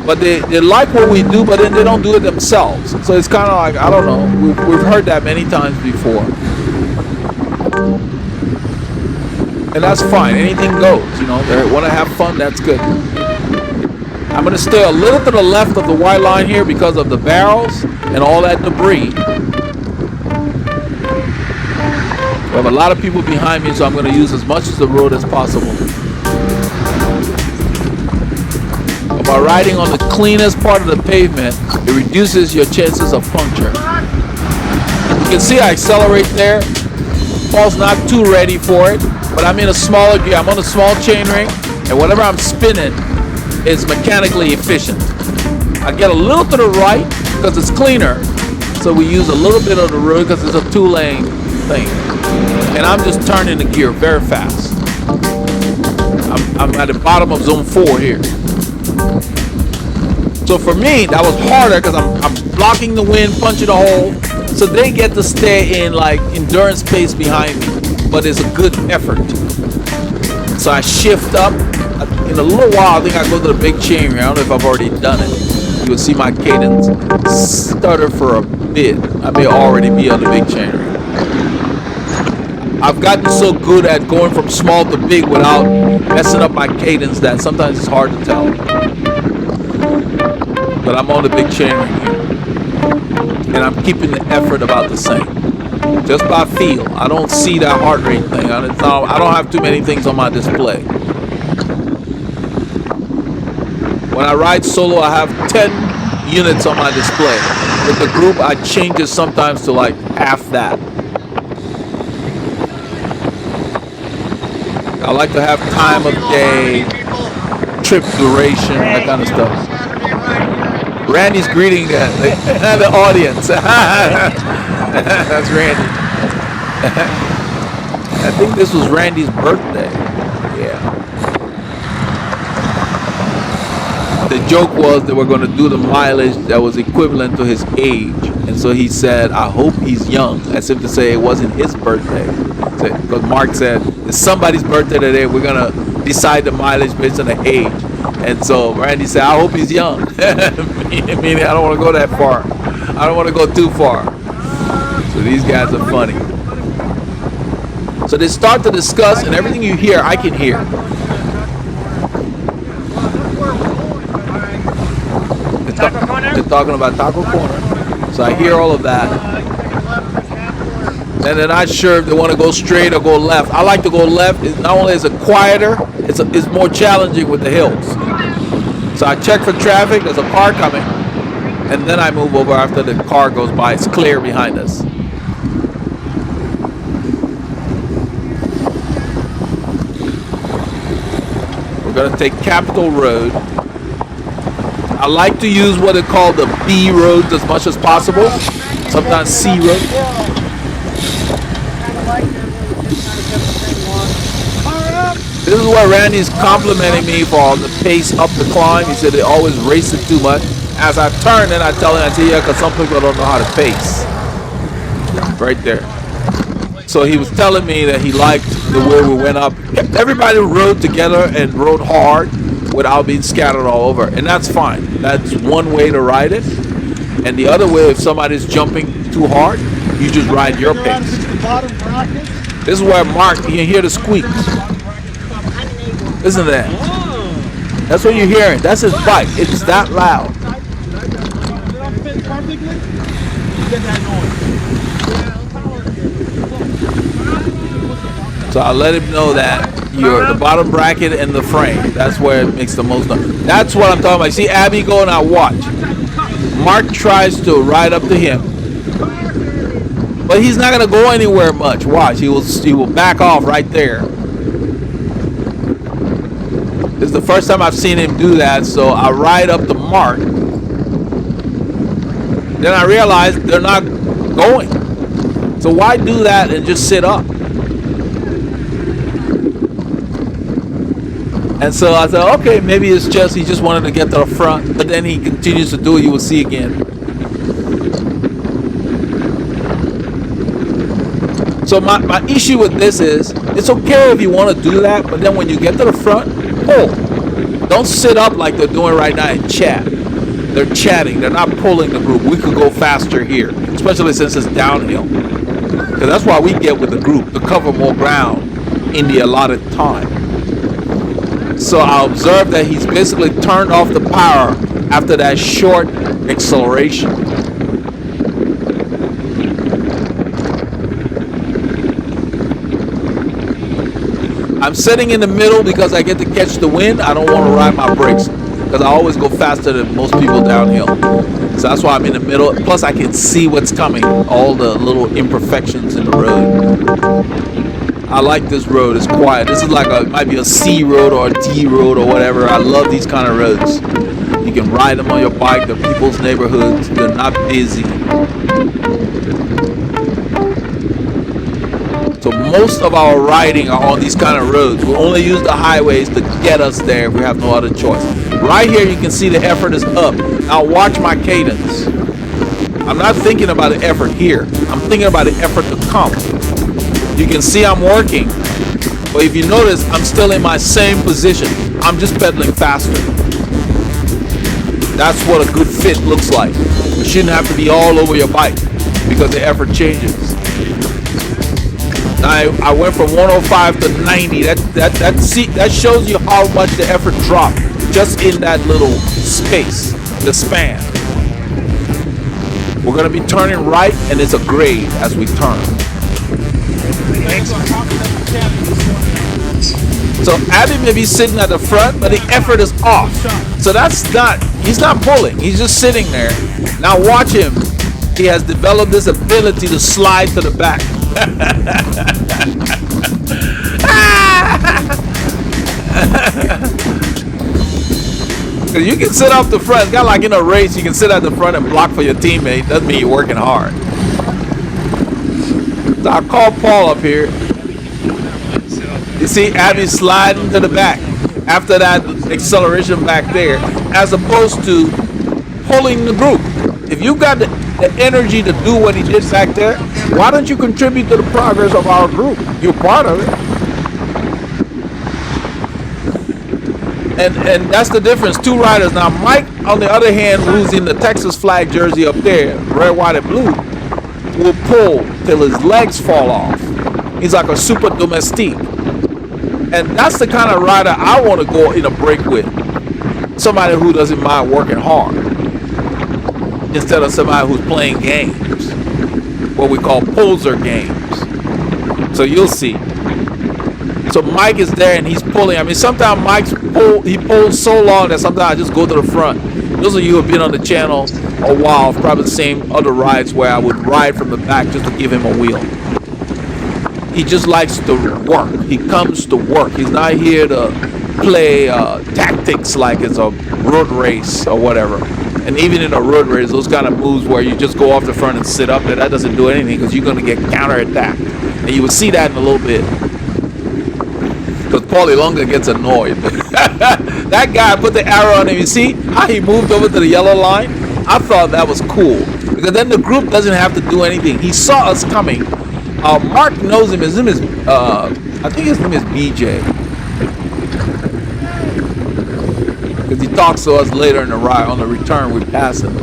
But they like what we do, but then they don't do it themselves. So it's kind of like, I don't know, we've heard that many times before. And that's fine, anything goes, you know, they want to have fun, that's good. I'm going to stay a little to the left of the white line here because of the barrels and all that debris. We have a lot of people behind me, so I'm going to use as much of the road as possible. But by riding on the cleanest part of the pavement, it reduces your chances of puncture. You can see I accelerate there. Paul's not too ready for it, but I'm in a smaller gear. I'm on a small chain ring, and whatever I'm spinning is mechanically efficient. I get a little to the right because it's cleaner, so we use a little bit of the road because it's a 2-lane thing. And I'm just turning the gear very fast. I'm at the bottom of zone 4 here. So for me, that was harder because I'm blocking the wind, punching a hole, so they get to stay in like endurance pace behind me, but it's a good effort. So I shift up. In a little while, I think I go to the big chain ring. I don't know if I've already done it. You will see my cadence stutter for a bit. I may already be on the big chain ring. I've gotten so good at going from small to big without messing up my cadence that sometimes it's hard to tell. But I'm on the big chain ring here. And I'm keeping the effort about the same. Just by feel. I don't see that heart rate thing. I don't have too many things on my display. When I ride solo, I have 10 units on my display. With the group, I change it sometimes to like half that. I like to have time of day, trip duration, that kind of stuff. Randy's greeting the audience. That's Randy. I think this was Randy's birthday. Yeah. The joke was that we're going to do the mileage that was equivalent to his age. And so he said, I hope he's young, as if to say it wasn't his birthday. Because Mark said, it's somebody's birthday today, we're going to decide the mileage based on the age. And so Randy said, I hope he's young. Meaning I don't want to go that far. I don't want to go too far. So these guys are funny. So they start to discuss, and everything you hear, I can hear. They're talking about Taco Corner. So I hear all of that. And they're not sure if they want to go straight or go left. I like to go left. Not only is it quieter, it's more challenging with the hills. So I check for traffic. There's a car coming. And then I move over after the car goes by. It's clear behind us. We're going to take Capitol Road. I like to use what they call the B roads as much as possible. Sometimes C road. This is where Randy's complimenting me for the pace up the climb. He said they always race it too much. As I turn, and I tell him, I say, yeah, because some people don't know how to pace. Right there. So he was telling me that he liked the way we went up. Everybody rode together and rode hard without being scattered all over, and that's fine. That's one way to ride it. And the other way, if somebody's jumping too hard, you just ride your pace. This is where Mark, you can hear the squeaks. Listen to that. That's what you're hearing. That's his bike. It's that loud. So I'll let him know that you're the bottom bracket and the frame. That's where it makes the most noise. That's what I'm talking about. See Abby going out, watch. Mark tries to ride up to him, but he's not going to go anywhere much. Watch, he will back off right there. This is the first time I've seen him do that, so I ride up to Mark. Then I realize they're not going. So why do that and just sit up? And so I said, okay, maybe it's just he just wanted to get to the front, but then he continues to do it. You will see again. So my issue with this is, it's okay if you want to do that, but then when you get to the front, pull. Don't sit up like they're doing right now and chat. They're chatting. They're not pulling the group. We could go faster here, especially since it's downhill. Because that's why we get with the group, to cover more ground in the allotted time. So I observed that he's basically turned off the power after that short acceleration. I'm sitting in the middle because I get to catch the wind. I don't want to ride my brakes because I always go faster than most people downhill. So that's why I'm in the middle. Plus I can see what's coming, all the little imperfections in the road. I like this road. It's quiet. This is like it might be a C road or a D road or whatever. I love these kind of roads. You can ride them on your bike. They're people's neighborhoods. They're not busy. So most of our riding are on these kind of roads. We only use the highways to get us there if we have no other choice. Right here you can see the effort is up. Now watch my cadence. I'm not thinking about the effort here. I'm thinking about the effort to come. You can see I'm working, but if you notice, I'm still in my same position. I'm just pedaling faster. That's what a good fit looks like. You shouldn't have to be all over your bike because the effort changes. I went from 105 to 90. That shows you how much the effort dropped just in that little space, the span. We're going to be turning right, and it's a grade as we turn. So Abby may be sitting at the front, but the effort is off. So he's not pulling. He's just sitting there. Now watch him. He has developed this ability to slide to the back. Because you can sit off the front. It's kind of like in a race, you can sit at the front and block for your teammate. Doesn't mean you're working hard. So I'll call Paul up here. You see Abby sliding to the back after that acceleration back there, as opposed to pulling the group. If you've got the energy to do what he did back there, why don't you contribute to the progress of our group? You're part of it. And that's the difference. Two riders. Now Mike, on the other hand, who's in the Texas flag jersey up there, red, white, and blue, will pull till his legs fall off. He's like a super domestique. And that's the kind of rider I want to go in a break with. Somebody who doesn't mind working hard. Instead of somebody who's playing games. What we call poser games. So you'll see. So Mike is there and he's pulling. I mean, sometimes he pulls so long that sometimes I just go to the front. Those of you who have been on the channel a while have probably seen other rides where I would ride from the back just to give him a wheel. He just likes to work. He comes to work. He's not here to play tactics like it's a road race or whatever. And even in a road race, those kind of moves where you just go off the front and sit up there, that doesn't do anything because you're going to get counterattacked. And you will see that in a little bit. Because Paulie Lunga gets annoyed. That guy put the arrow on him. You see how he moved over to the yellow line? I thought that was cool. Because then the group doesn't have to do anything. He saw us coming. Mark knows him. His name is I think his name is BJ. Because he talks to us later in the ride. On the return, we pass him.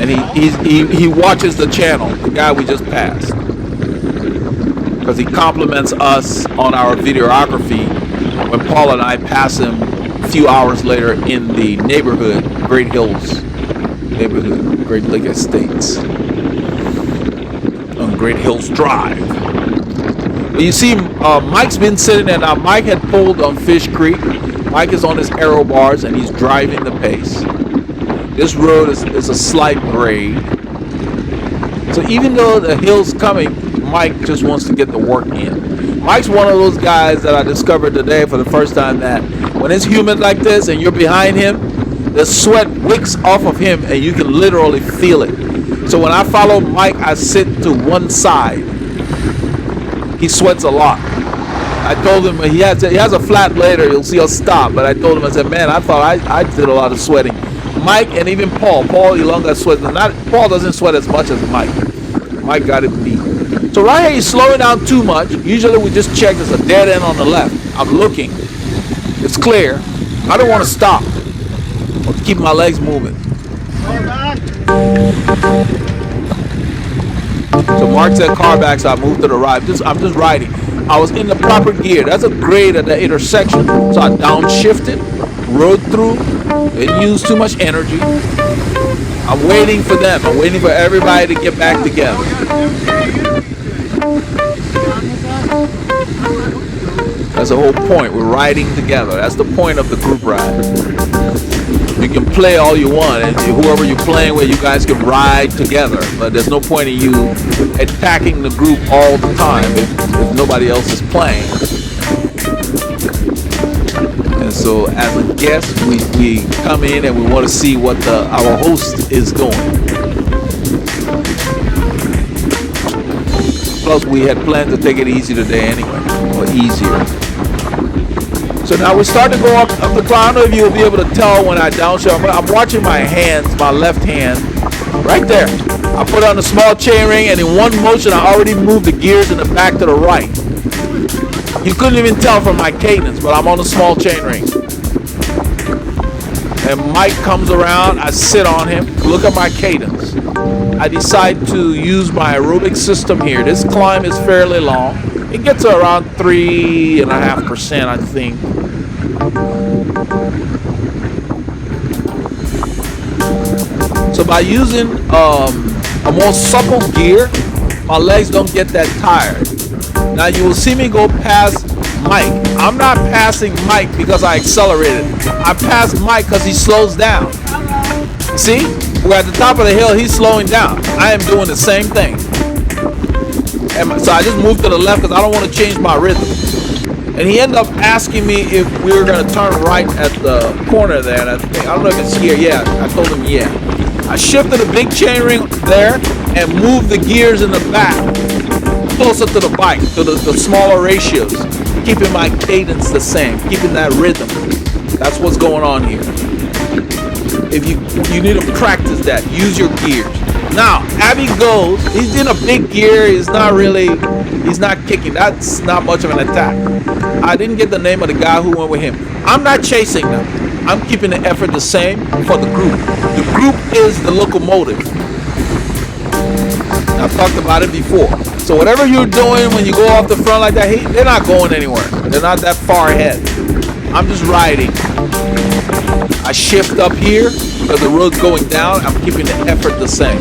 And he watches the channel, the guy we just passed. Because he compliments us on our videography when Paul and I pass him a few hours later in the neighborhood, Great Hills neighborhood, Great Lake Estates, on Great Hills Drive. But you see, Mike's been sitting there. Now, Mike had pulled on Fishcreek. Mike is on his aero bars and he's driving the pace. This road is a slight grade. So even though the hill's coming, Mike just wants to get the work in. Mike's one of those guys that I discovered today for the first time that when it's humid like this and you're behind him, the sweat wicks off of him and you can literally feel it. So when I follow Mike, I sit to one side. He sweats a lot. I told him he has a flat later, you'll see us stop. But I told him, I said, man, I thought I did a lot of sweating. Mike and even Paul Ilonga sweats. Paul doesn't sweat as much as Mike. Mike got it beat. So right here, he's slowing down too much. Usually we just check there's a dead end on the left. I'm looking. It's clear. I don't want to stop. I'll keep my legs moving. So Mark said car back, so I moved to the right. I'm just riding. I was in the proper gear. That's a grade at the intersection. So I downshifted, rode through. Didn't use too much energy. I'm waiting for them. I'm waiting for everybody to get back together. That's the whole point. We're riding together. That's the point of the group ride. You can play all you want, and whoever you're playing with, you guys can ride together. But there's no point in you attacking the group all the time if nobody else is playing. And so, as a guest, we come in and we want to see what our host is doing. Plus, we had planned to take it easy today anyway, or easier. So now we start to go up the climb. I don't know if you'll be able to tell when I downshift. I'm watching my hands, my left hand, right there. I put on a small chainring, and in one motion, I already moved the gears in the back to the right. You couldn't even tell from my cadence, but I'm on a small chainring. And Mike comes around, I sit on him, look at my cadence. I decide to use my aerobic system here. This climb is fairly long. It gets to around 3.5%, I think. So by using a more supple gear, my legs don't get that tired. Now you will see me go past Mike. I'm not passing Mike because I accelerated. I passed Mike because he slows down. See? We're at the top of the hill, he's slowing down. I am doing the same thing. And so I just moved to the left because I don't want to change my rhythm. And he ended up asking me if we were going to turn right at the corner there. And I don't know if it's here. Yeah, I told him yeah. I shifted a big chainring there and moved the gears in the back closer to the bike, to the smaller ratios, keeping my cadence the same, keeping that rhythm. That's what's going on here. If you need to practice that, use your gears. Now, Abby goes, he's in a big gear, he's not kicking, that's not much of an attack. I didn't get the name of the guy who went with him. I'm not chasing them. I'm keeping the effort the same for the group. The group is the locomotive. I've talked about it before. So whatever you're doing when you go off the front like that, they're not going anywhere. They're not that far ahead. I'm just riding. I shift up here because the road's going down. I'm keeping the effort the same.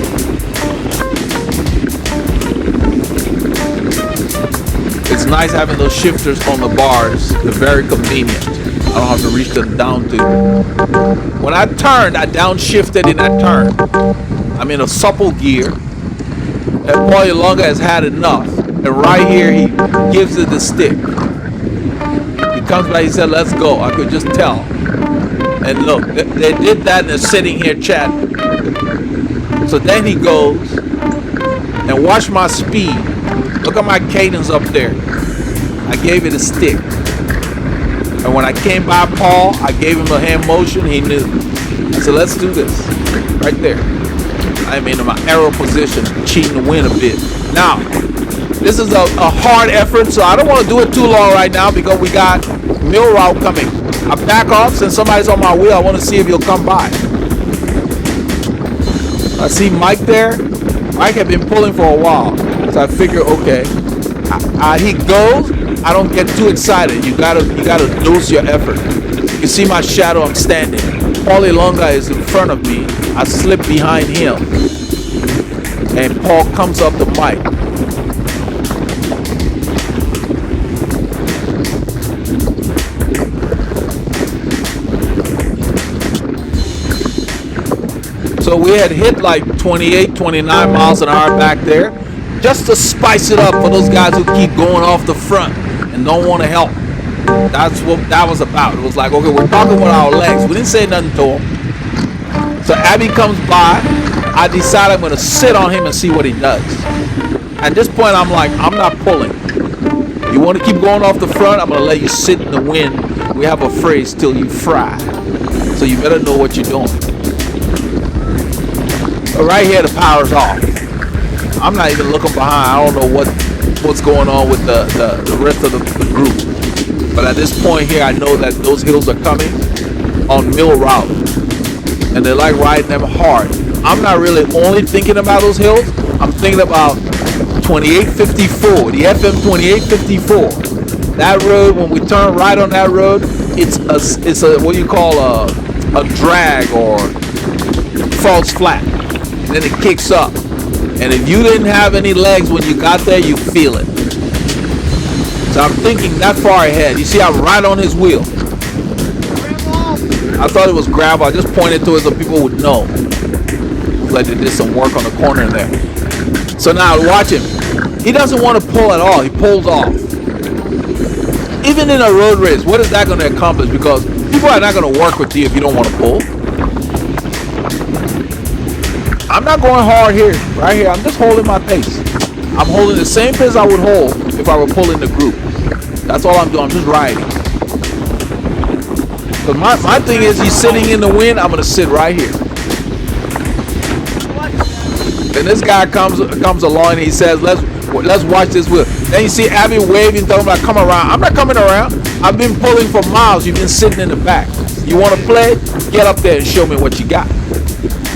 It's nice having those shifters on the bars. They're very convenient. I don't have to reach them down to. When I turned, I downshifted in that turn. I'm in a supple gear. And Paul Ilonga has had enough. And right here, he gives it the stick. He comes back, he said, let's go. I could just tell. And look, they did that and they're sitting here chatting. So then he goes and watch my speed. Look at my cadence up there. I gave it a stick. And when I came by Paul, I gave him a hand motion. He knew. I said, let's do this. Right there. I'm in my arrow position, cheating to win a bit. Now, This is a hard effort, so I don't want to do it too long right now because we got mill route coming. I back off since somebody's on my wheel. I want to see if you'll come by. I see Mike there. Mike had been pulling for a while, so I figure, okay, he goes. I don't get too excited. You gotta dose your effort. You see my shadow. I'm standing. Paulie Longa is in front of me. I slip behind him, and Paul comes up the mic. So we had hit like 28, 29 miles an hour back there, just to spice it up for those guys who keep going off the front and don't want to help. That's what that was about. It was like, okay, we're talking with our legs. We didn't say nothing to him. So Abby comes by. I decide I'm going to sit on him and see what he does. At this point, I'm like, I'm not pulling. You want to keep going off the front? I'm going to let you sit in the wind. We have a phrase, till you fry. So you better know what you're doing. But right here, the power's off. I'm not even looking behind. I don't know what's going on with the rest of the group. But at this point here, I know that those hills are coming on mill route. And they like riding them hard. I'm not really only thinking about those hills. I'm thinking about 2854, the FM 2854. That road, when we turn right on that road, it's a what you call a drag or falls flat. And then it kicks up. And if you didn't have any legs when you got there, you feel it. So I'm thinking that far ahead. You see, I'm right on his wheel. I thought it was gravel. I just pointed to it so people would know. Like they did some work on the corner there. So now watch him. He doesn't want to pull at all. He pulls off. Even in a road race, what is that going to accomplish? Because people are not going to work with you if you don't want to pull. I'm not going hard here, right here. I'm just holding my pace. I'm holding the same pace I would hold if I were pulling the group. That's all I'm doing. I'm just riding. But my thing is, he's sitting in the wind. I'm going to sit right here. Then this guy comes along and he says, let's watch this wheel. Then you see Abby waving, telling me, come around. I'm not coming around. I've been pulling for miles. You've been sitting in the back. You want to play? Get up there and show me what you got.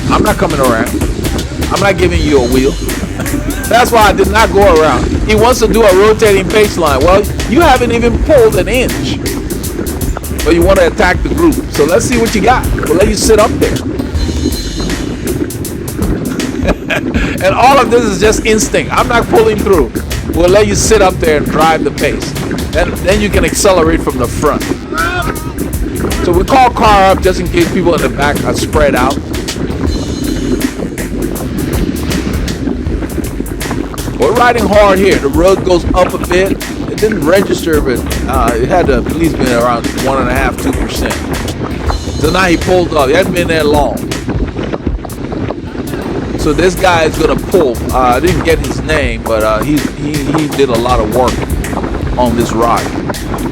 I'm not coming around. I'm not giving you a wheel. That's why I did not go around. He wants to do a rotating baseline. Well, you haven't even pulled an inch. But you want to attack the group. So let's see what you got. We'll let you sit up there. And all of this is just instinct. I'm not pulling through. We'll let you sit up there and drive the pace. Then you can accelerate from the front. So we call car up just in case people in the back are spread out. We're riding hard here. The road goes up a bit. It didn't register, but it had to at least been around 1.5%, 2%. So now he pulled up. He hadn't been there long. So this guy is gonna pull. I didn't get his name, but he did a lot of work on this ride.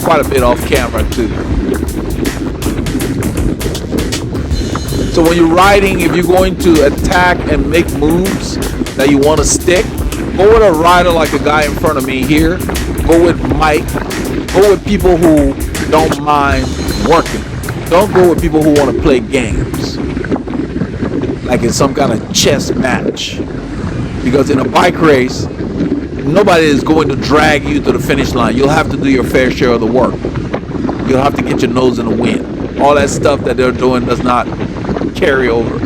Quite a bit off camera too. So when you're riding, if you're going to attack and make moves that you want to stick, go with a rider like the guy in front of me here. Go with Mike. Go with people who don't mind working. Don't go with people who want to play games. Like it's some kind of chess match. Because in a bike race, nobody is going to drag you to the finish line. You'll have to do your fair share of the work. You'll have to get your nose in the wind. All that stuff that they're doing does not carry over.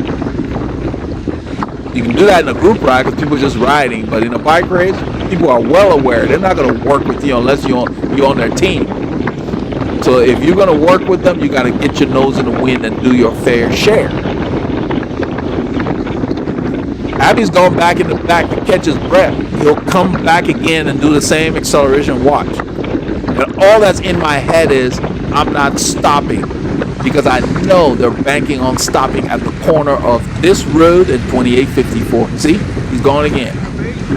You can do that in a group ride because people are just riding, but in a bike race, people are well aware. They're not going to work with you unless you're on their team. So if you're going to work with them, you got to get your nose in the wind and do your fair share. Abby's going back in the back to catch his breath. He'll come back again and do the same acceleration. Watch. And all that's in my head is I'm not stopping. Because I know they're banking on stopping at the corner of this road at 2854. See? He's going again.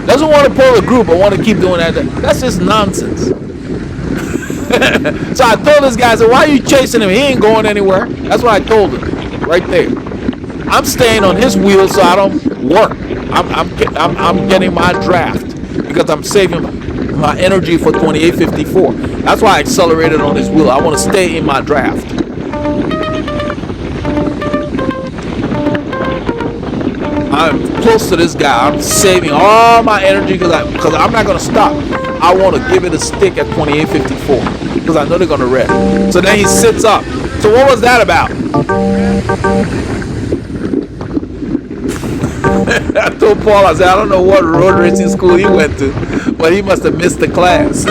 Doesn't want to pull a group, but want to keep doing that. That's just nonsense. So I told this guy, I said, why are you chasing him? He ain't going anywhere. That's what I told him. Right there. I'm staying on his wheel so I don't work. I'm getting my draft. because I'm saving my energy for 2854. That's why I accelerated on this wheel. I want to stay in my draft. I'm close to this guy. I'm saving all my energy because I'm not going to stop. I want to give it a stick at 2854 because I know they're going to wreck. So then he sits up. So what was that about? I told Paul, I said, I don't know what road racing school he went to, but he must have missed the class.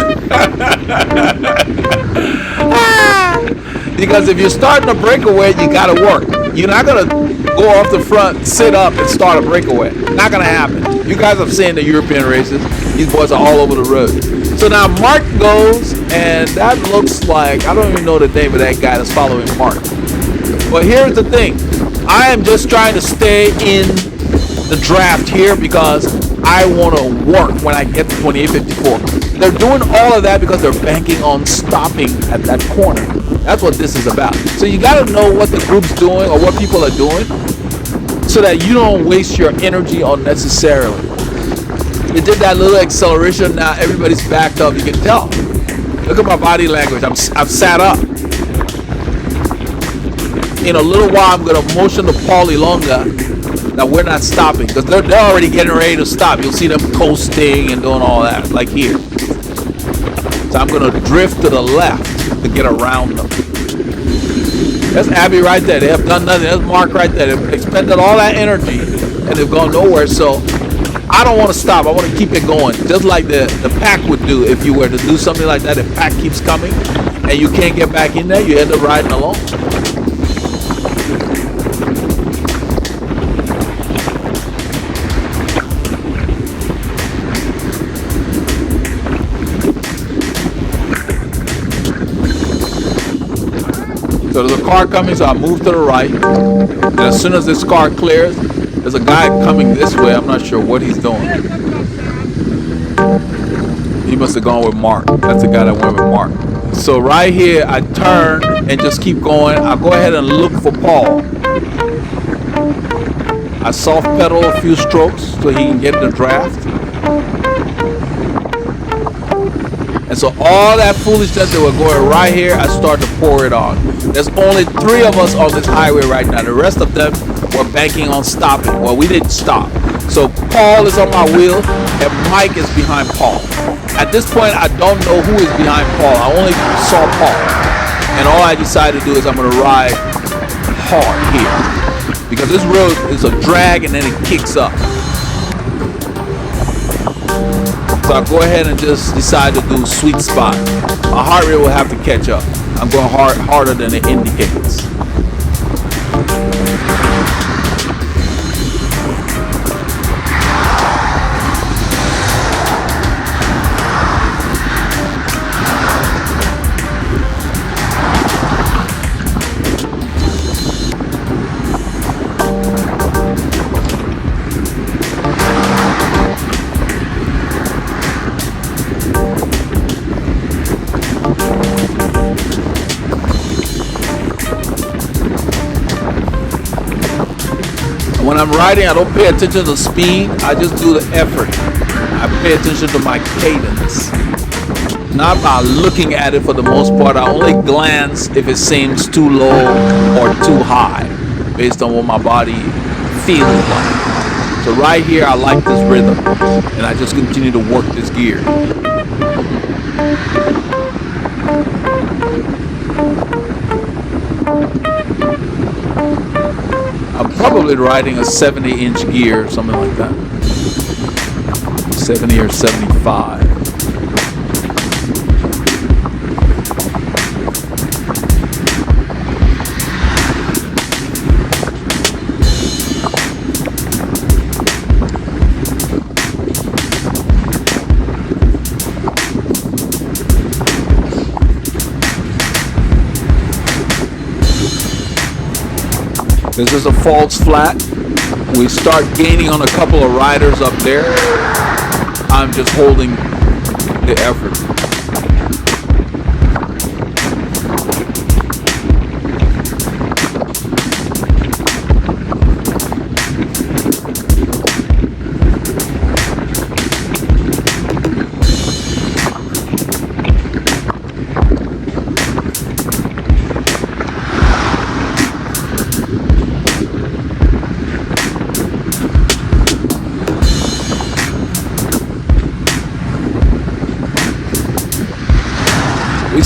Because if you're starting a breakaway, you got to work. You're not going to go off the front, sit up, and start a breakaway. Not going to happen. You guys have seen the European races. These boys are all over the road. So now Mark goes, and that looks like, I don't even know the name of that guy that's following Mark. But here's the thing. I am just trying to stay in the draft here because I want to work when I get to 2854. They're doing all of that because they're banking on stopping at that corner. That's what this is about. So you got to know what the group's doing or what people are doing so that you don't waste your energy unnecessarily. You did that little acceleration. Now everybody's backed up. You can tell. Look at my body language. I've sat up. In a little while, I'm going to motion to Paul Ilonga that we're not stopping because they're already getting ready to stop. You'll see them coasting and doing all that, like here. So I'm going to drift to the left to get around them. There's Abby right there. They have done nothing. There's Mark right there. They've expended all that energy and they've gone nowhere. So I don't want to stop. I want to keep it going, just like the pack would do if you were to do something like that. If pack keeps coming and you can't get back in there, you end up riding along. So there's a car coming, so I move to the right. And as soon as this car clears, there's a guy coming this way. I'm not sure what he's doing. He must have gone with Mark. That's the guy that went with Mark. So right here, I turn and just keep going. I'll go ahead and look for Paul. I soft pedal a few strokes so he can get the draft. And so all that foolishness that we're going right here, I start to pour it on. There's only 3 of us on this highway right now. The rest of them were banking on stopping. Well, we didn't stop. So Paul is on my wheel and Mike is behind Paul. At this point, I don't know who is behind Paul. I only saw Paul. And all I decided to do is I'm going to ride hard here. Because this road is a drag and then it kicks up. So I'll go ahead and just decide to do sweet spot. My heart rate will have to catch up. I'm going harder than it indicates. When I'm riding, I don't pay attention to the speed. I just do the effort. I pay attention to my cadence. Not by looking at it for the most part. I only glance if it seems too low or too high based on what my body feels like. So right here, I like this rhythm. And I just continue to work this gear. I'm probably riding a 70-inch gear, something like that. 70 or 75. This is a false flat. We start gaining on a couple of riders up there. I'm just holding the effort.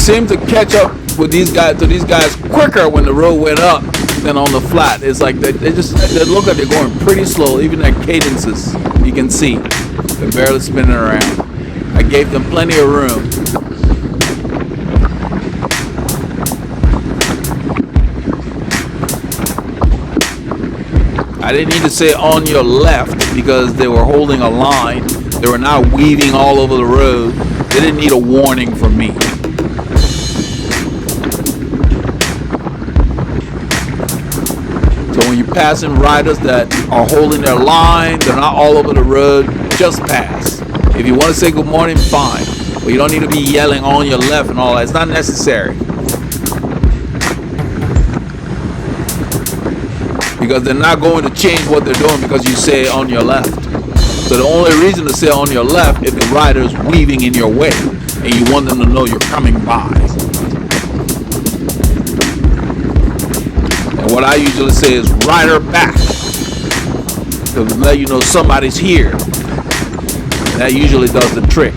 seemed to catch up with these guys quicker when the road went up than on the flat. It's like they look like they're going pretty slow. Even their cadences, you can see they're barely spinning around. I gave them plenty of room. I didn't need to say on your left because they were holding a line. They were not weaving all over the road. They didn't need a warning from me. So when you're passing riders that are holding their line, they're not all over the road, just pass. If you want to say good morning, fine. But you don't need to be yelling on your left and all that. It's not necessary. Because they're not going to change what they're doing because you say on your left. So the only reason to say on your left if the rider is weaving in your way and you want them to know you're coming by. And what I usually say is rider back to let you know somebody's here. And that usually does the trick.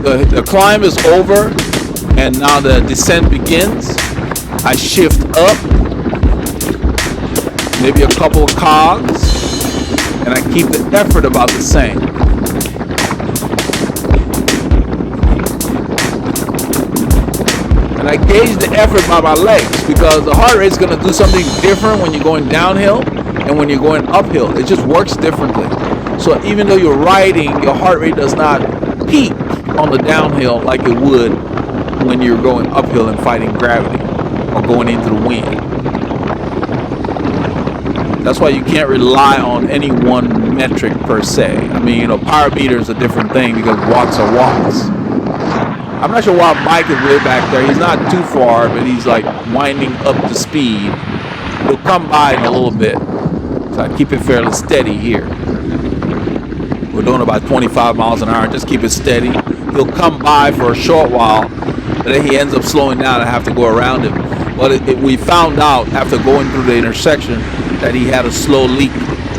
The climb is over and now the descent begins. I shift up maybe a couple of cogs and I keep the effort about the same. And I gauge the effort by my legs because the heart rate is going to do something different when you're going downhill and when you're going uphill. It just works differently. So even though you're riding, your heart rate does not peak on the downhill like it would when you're going uphill and fighting gravity or going into the wind. That's why you can't rely on any one metric per se. I mean, you know, power meter is a different thing because watts are watts. I'm not sure why Mike is way back there. He's not too far, but he's like winding up to speed. He'll come by in a little bit. So I keep it fairly steady here. We're doing about 25 miles an hour. Just keep it steady. He'll come by for a short while, and then he ends up slowing down and I have to go around him. But we found out after going through the intersection that he had a slow leak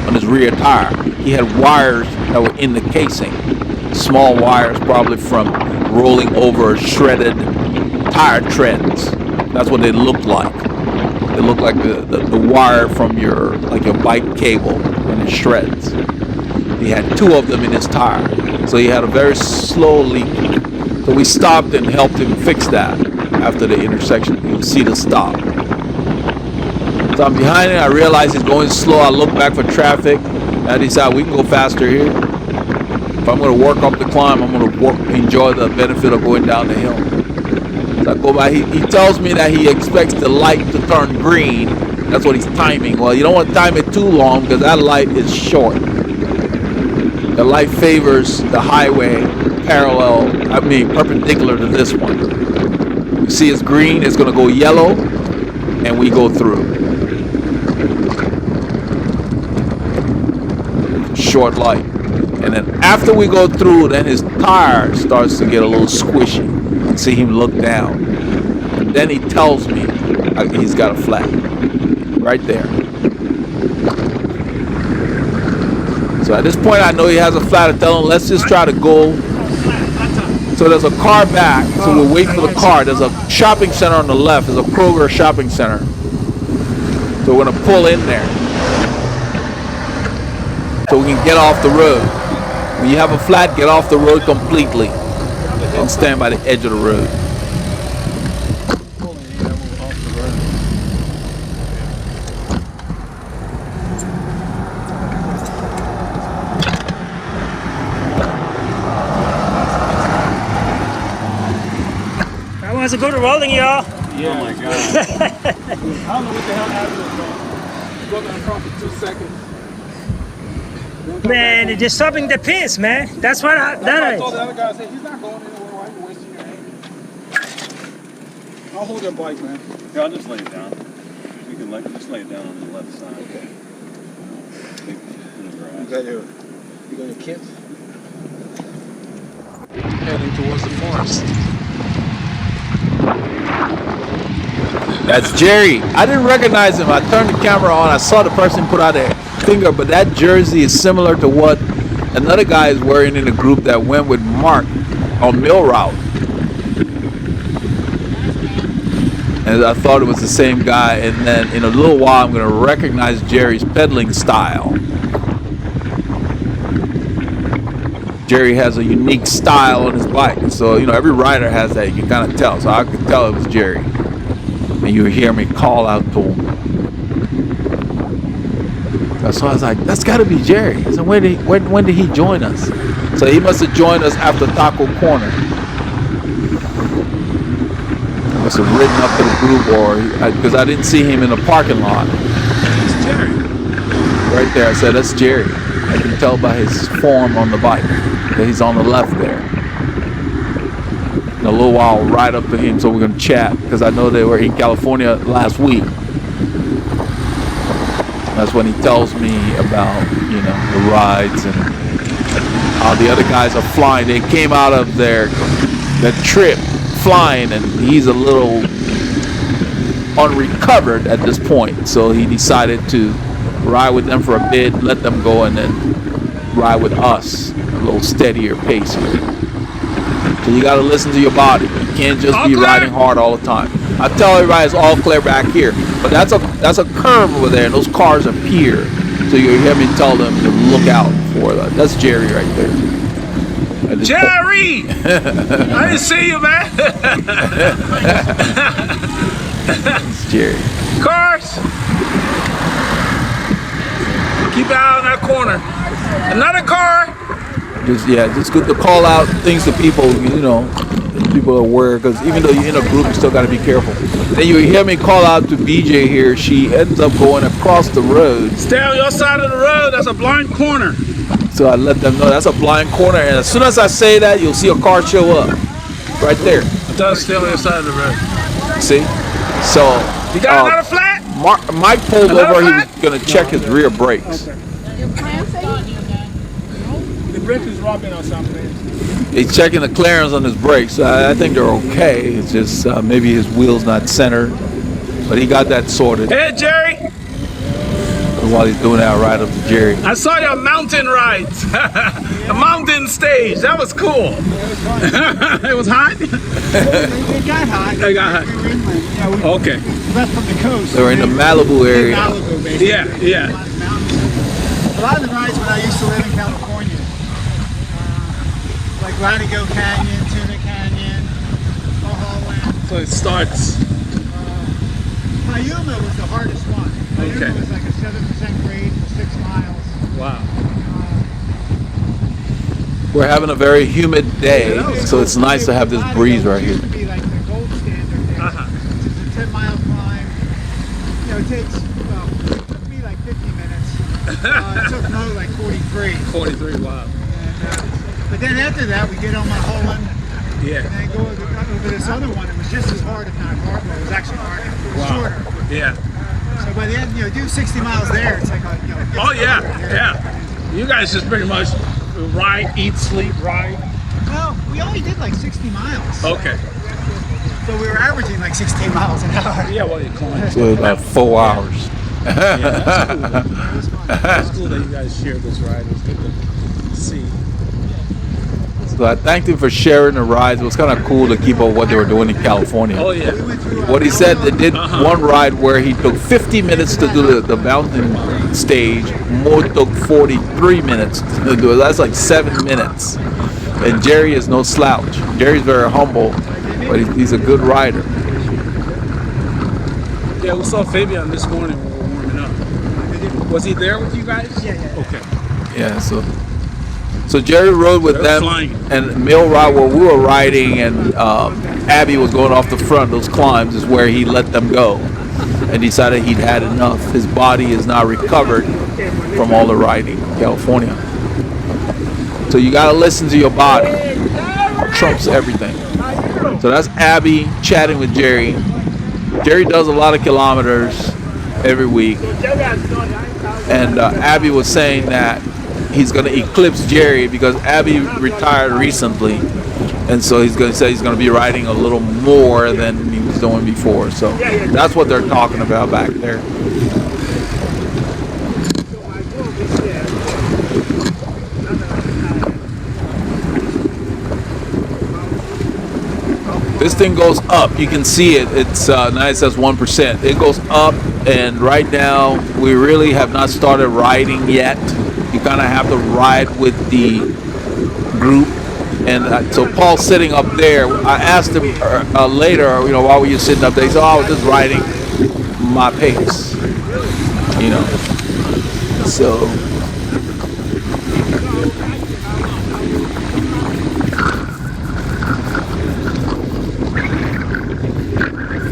on his rear tire. He had wires that were in the casing. Small wires, probably from rolling over shredded tire treads. That's what they looked like. They looked like the wire from your bike cable in the shreds. He had two of them in his tire. So he had a very slow leak. So we stopped and helped him fix that after the intersection. You'll see the stop. So I'm behind him. I realize he's going slow. I look back for traffic. I decide we can go faster here. If I'm going to work up the climb, I'm going to enjoy the benefit of going down the hill. So I go by. He tells me that he expects the light to turn green. That's what he's timing. Well, you don't want to time it too long because that light is short. The light favors the highway perpendicular to this one. You see it's green, it's going to go yellow, and we go through. Short light. And then after we go through, then his tire starts to get a little squishy. You see him look down. And then he tells me he's got a flat. Right there. So at this point, I know he has a flat. I tell him, let's just try to go. So there's a car back. So we'll wait for the car. There's a shopping center on the left. There's a Kroger shopping center. So we're going to pull in there. So we can get off the road. When you have a flat, get off the road completely. And stand by the edge of the road. How's it good rolling, y'all? Yeah. Oh my God. I don't know what the hell happened. Go back across for 2 seconds. Man, they're stopping the piss, man. That's what I told the other guy, I said, he's not going anywhere. Why I'll hold your bike, man. Yeah, I'll just lay it down. You can just lay it down on the left side. Okay. In the grass. You got your kids? Heading towards the forest. That's Jerry. I didn't recognize him. I turned the camera on. I saw the person put out a finger, but that jersey is similar to what another guy is wearing in the group that went with Mark on Mill Route. And I thought it was the same guy. And then in a little while, I'm going to recognize Jerry's pedaling style. Jerry has a unique style on his bike. So, you know, every rider has that. You can kind of tell. So I could tell it was Jerry. And you hear me call out to him. So I was like, that's got to be Jerry. So when did he join us? So he must have joined us after Taco Corner. He must have ridden up to the group, or because I didn't see him in the parking lot. It's Jerry. Right there, I said, that's Jerry. I can tell by his form on the bike that he's on the left there. In a little while, I'll ride up to him so we're going to chat, because I know they were in California last week. That's when he tells me about, you know, the rides and how the other guys are flying. They came out of their trip flying, and he's a little unrecovered at this point. So he decided to ride with them for a bit, let them go, and then ride with us a little steadier pace here. So you got to listen to your body. You can't just be riding hard all the time. I tell everybody it's all clear back here, but that's a curve over there, and those cars appear. So you hear me tell them to look out for that. That's Jerry right there. Jerry! I didn't see you, man. It's Jerry. Cars! Keep out in that corner. Another car! Just good to call out things to people, you know, people are aware, because even though you're in a group, you still got to be careful. Then you hear me call out to BJ here. She ends up going across the road. Stay on your side of the road. That's a blind corner. So I let them know that's a blind corner, and as soon as I say that, you'll see a car show up right there. It does stay on your side of the road. See? So You got another flat? Mike pulled Another over. He flat? was going to check his rear brakes. The brake is rubbing or something. He's checking the clearance on his brakes. I think they're okay. It's just maybe his wheel's not centered, but he got that sorted. Hey, Jerry. While he's doing that, right up to Jerry. I saw your mountain rides. The mountain stage. That was cool. It was hot? It got hot. It got hot. Yeah, we Okay. left from the coast. They were in the Malibu area. Malibu, basically. Yeah. A lot of the rides when I used to live in California, like Latigo Canyon, Tuna Canyon, Mulholland. So it starts. Mayuma was the hardest one. Mayuma Okay. was like a 7% grade for 6 miles. Wow. We're having a very humid day, so it's nice to have this breeze right here. It used to be like the gold standard there. It's a 10-mile climb. You know, it takes, well, it took me like 50 minutes. It took Mo like 43. 43, wow. And, but then after that, we get on Mulholland. Yeah. And then go over this other one. It was just as hard, if not harder. It was actually harder. It was shorter. Yeah. So by the end, you know, do 60 miles there. It's like, you know. Oh, yeah. You guys just pretty much ride, eat, sleep, ride. Well, we only did like 60 miles. Okay. So we were averaging like 16 miles an hour. Yeah, well, you climb. So about 4 hours. Yeah, that's cool. It's cool that you guys shared this ride. It was good to see. So I thanked him for sharing the rides. It was kind of cool to keep up what they were doing in California. Oh, yeah. We went through, What he said, they did one ride where he took 50 minutes to do the mountain stage. Mo took 43 minutes to do it. That's like 7 minutes. And Jerry is no slouch. Jerry's very humble, but he's a good rider. Yeah, we saw Fabian this morning when we were warming up. Was he there with you guys? Yeah. Okay. Yeah, so Jerry rode with They're them, flying. and Mill ride where we were riding, and Abby was going off the front. Those climbs is where he let them go, and decided he'd had enough. His body is now recovered from all the riding in California. So you gotta listen to your body. Trumps everything. So that's Abby chatting with Jerry. Jerry does a lot of kilometers every week. And Abby was saying that he's going to eclipse Jerry because Abby retired recently. And so he's going to say he's going to be riding a little more than he was doing before. So that's what they're talking about back there. This thing goes up. You can see it. It's now it says 1%. It goes up, and right now we really have not started riding yet. You kind of have to ride with the group. And so Paul's sitting up there. I asked him later, you know, why were you sitting up there? He said, oh, I was just riding my pace, you know. So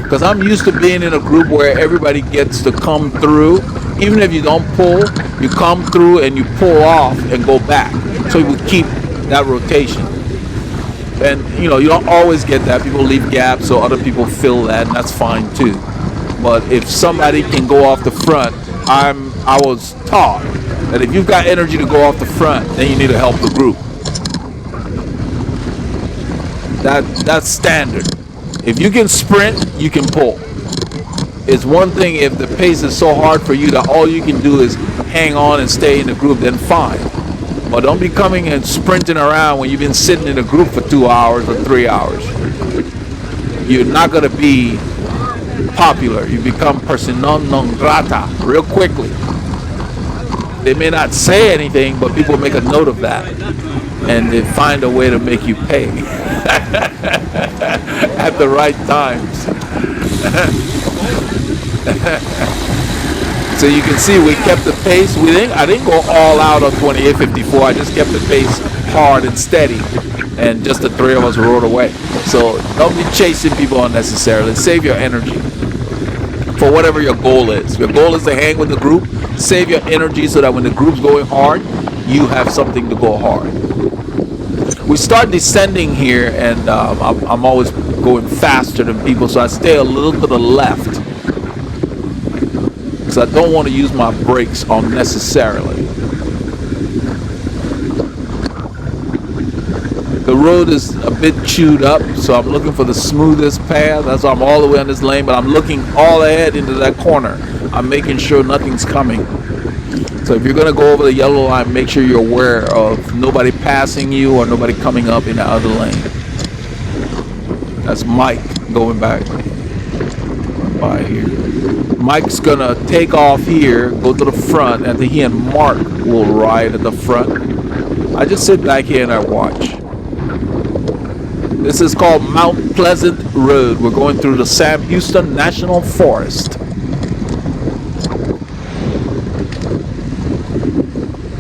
because I'm used to being in a group where everybody gets to come through. Even if you don't pull, you come through and you pull off and go back. So you would keep that rotation. And you know, you don't always get that. People leave gaps so other people fill that, and that's fine too. But if somebody can go off the front, I was taught that if you've got energy to go off the front, then you need to help the group. That's standard. If you can sprint, you can pull. It's one thing if the pace is so hard for you that all you can do is hang on and stay in the group, then fine. But don't be coming and sprinting around when you've been sitting in a group for 2 hours or 3 hours. You're not going to be popular. You become persona non grata real quickly. They may not say anything, but people make a note of that. And they find a way to make you pay at the right times. So you can see we kept the pace. I didn't go all out on 2854. I just kept the pace hard and steady, and just the three of us rode away. So don't be chasing people unnecessarily. Save your energy for whatever your goal is. If your goal is to hang with the group, save your energy so that when the group's going hard, you have something to go hard. We start descending here, and I'm always going faster than people, so I stay a little to the left because I don't want to use my brakes unnecessarily. The road is a bit chewed up, so I'm looking for the smoothest path. That's why I'm all the way on this lane, but I'm looking all ahead into that corner. I'm making sure nothing's coming. So if you're going to go over the yellow line, make sure you're aware of nobody passing you or nobody coming up in the other lane. That's Mike going back by here. Mike's going to take off here, go to the front, and then he and Mark will ride at the front. I just sit back here and I watch. This is called Mount Pleasant Road. We're going through the Sam Houston National Forest.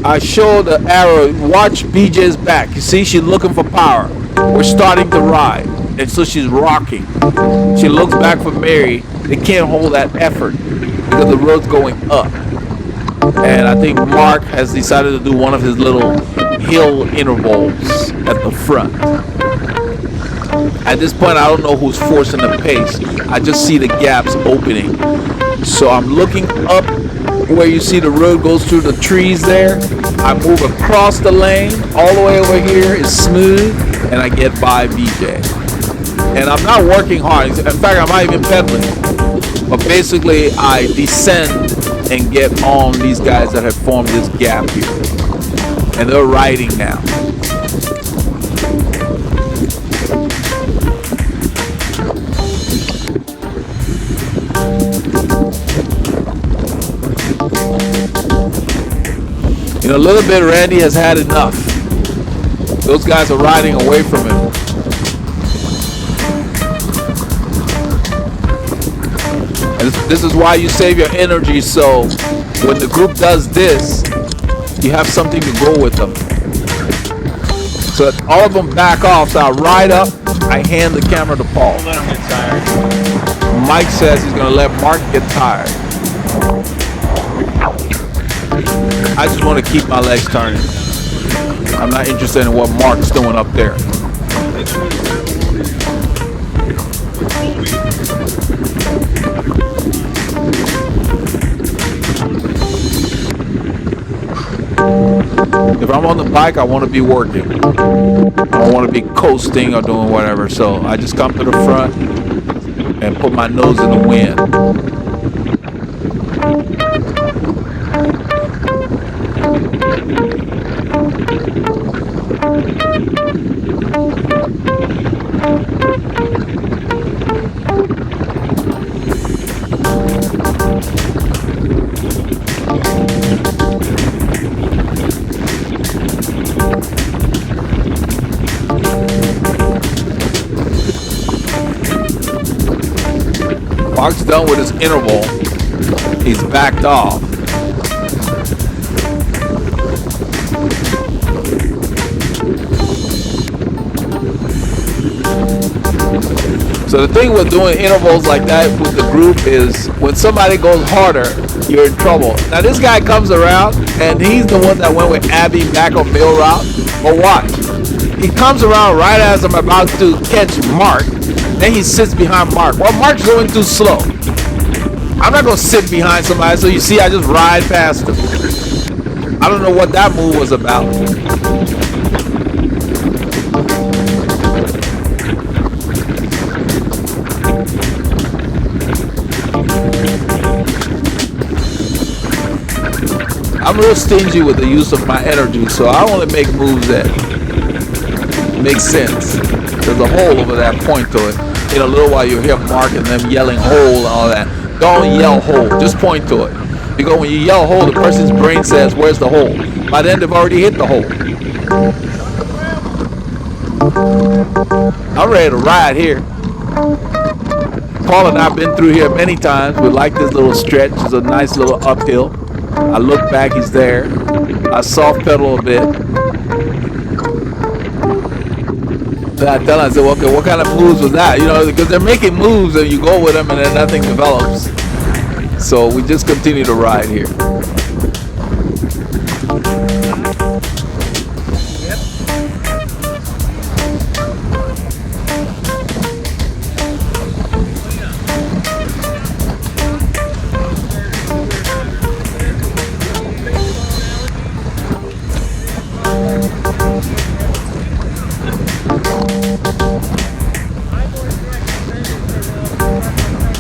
I show the arrow. Watch BJ's back. You see, she's looking for power. We're starting to ride, and so she's rocking. She looks back for Mary. They can't hold that effort because the road's going up. And I think Mark has decided to do one of his little hill intervals at the front. At this point, I don't know who's forcing the pace. I just see the gaps opening. So I'm looking up where you see the road goes through the trees there. I move across the lane. All the way over here is smooth, and I get by BJ. And I'm not working hard. In fact, I'm not even pedaling. But basically, I descend and get on these guys that have formed this gap here. And they're riding now. In a little bit, Randy has had enough. Those guys are riding away from him. And this is why you save your energy, so when the group does this, you have something to go with them. So all of them back off, so I ride up, I hand the camera to Paul. Let him get tired. Mike says he's going to let Mark get tired. I just want to keep my legs turning. I'm not interested in what Mark's doing up there. If I'm on the bike, I want to be working. I don't want to be coasting or doing whatever. So I just come to the front and put my nose in the wind. Mark's done with his interval. He's backed off. So the thing with doing intervals like that with the group is when somebody goes harder, you're in trouble. Now this guy comes around and he's the one that went with Abby back on Mill Route. But watch. He comes around right as I'm about to catch Mark. Then he sits behind Mark. Well, Mark's going too slow. I'm not going to sit behind somebody. So you see, I just ride past him. I don't know what that move was about. I'm real stingy with the use of my energy, so I only make moves that make sense. There's a hole over that point to it. In a little while you'll hear Mark and them yelling hole and all that. Don't yell hole, just point to it. Because when you yell hole, the person's brain says, where's the hole? By then they've already hit the hole. I'm ready to ride here. Paul and I have been through here many times. We like this little stretch. It's a nice little uphill. I look back, he's there. I soft pedal a bit. Then I tell him, I said, well, okay, what kind of moves was that? You know, because they're making moves and you go with them and then nothing develops. So we just continue to ride here.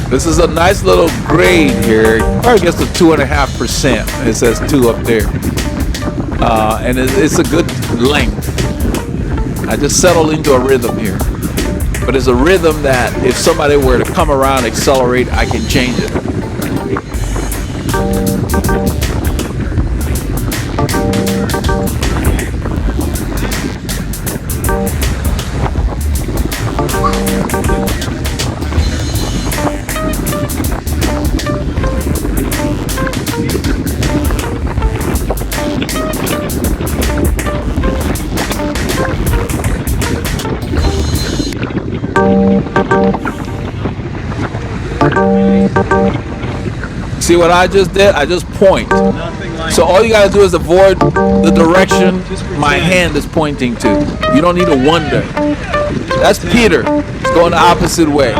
This is a nice little grade here. Probably gets to 2.5%. It says 2 up there. And it's a good length. I just settled into a rhythm here. But it's a rhythm that if somebody were to come around, accelerate, I can change it. See what I just did? I just point. So all you gotta do is avoid the direction my hand is pointing to. You don't need to wonder. That's Peter. It's going the opposite way.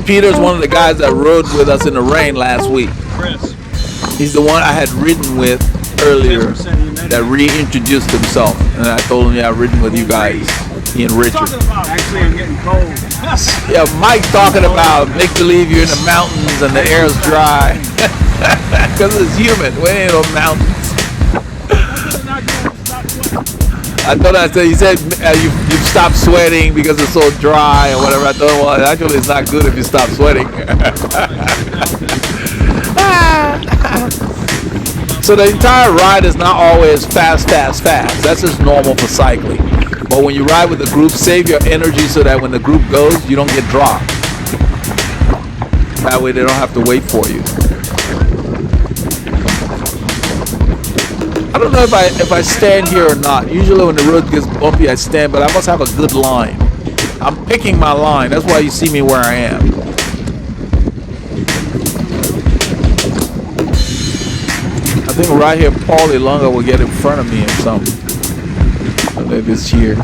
Peter's one of the guys that rode with us in the rain last week. He's the one I had ridden with earlier that reintroduced himself. And I told him, yeah, I've ridden with you guys. He and Richard. Actually, I'm getting cold. Yeah, Mike talking about make believe you're in the mountains and the air's dry. Because it's humid. We ain't no mountains. I thought he said you've stopped sweating because it's so dry or whatever. I thought, well, actually it's not good if you stop sweating. So the entire ride is not always fast. That's just normal for cycling. But when you ride with the group, save your energy so that when the group goes, you don't get dropped. That way they don't have to wait for you. I don't know if I stand here or not. Usually when the road gets bumpy, I stand, but I must have a good line. I'm picking my line. That's why you see me where I am. I think right here, Paulie Lunga will get in front of me or something. Maybe it's here.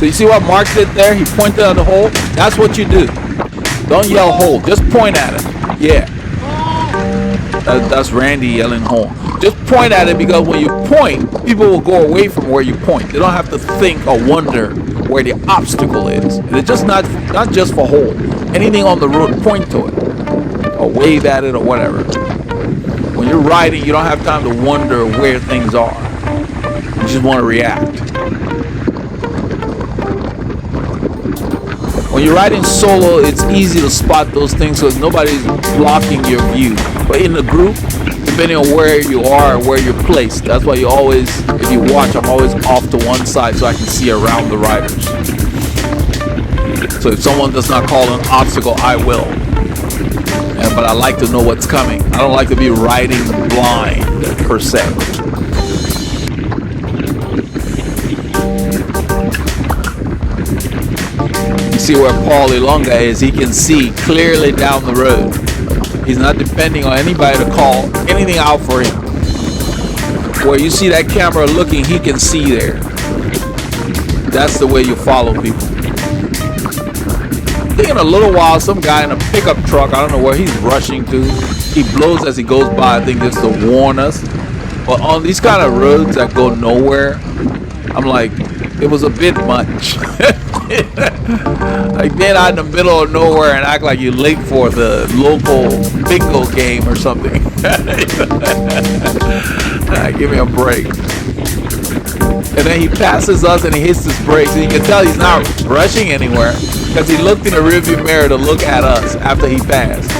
So you see what Mark did there? He pointed at the hole. That's what you do. Don't yell hole. Just point at it. Yeah. That's Randy yelling hole. Just point at it, because when you point, people will go away from where you point. They don't have to think or wonder where the obstacle is. And it's just not just for hole. Anything on the road, point to it. Or wave at it or whatever. When you're riding, you don't have time to wonder where things are. You just want to react. When you're riding solo, it's easy to spot those things because nobody's blocking your view. But in the group, depending on where you are and where you're placed, that's why you always, if you watch, I'm always off to one side so I can see around the riders. So if someone does not call an obstacle, I will. But I like to know what's coming. I don't like to be riding blind, per se. You see where Paul Ilonga is, he can see clearly down the road. He's not depending on anybody to call anything out for him. Where you see that camera looking, he can see there. That's the way you follow people. I think in a little while, some guy in a pickup truck, I don't know where he's rushing to. He blows as he goes by, I think just to warn us. But on these kind of roads that go nowhere, I'm like, it was a bit much. Like being out in the middle of nowhere and act like you're late for the local bingo game or something. Give me a break. And then he passes us and he hits his brakes. And you can tell he's not rushing anywhere because he looked in the rearview mirror to look at us after he passed.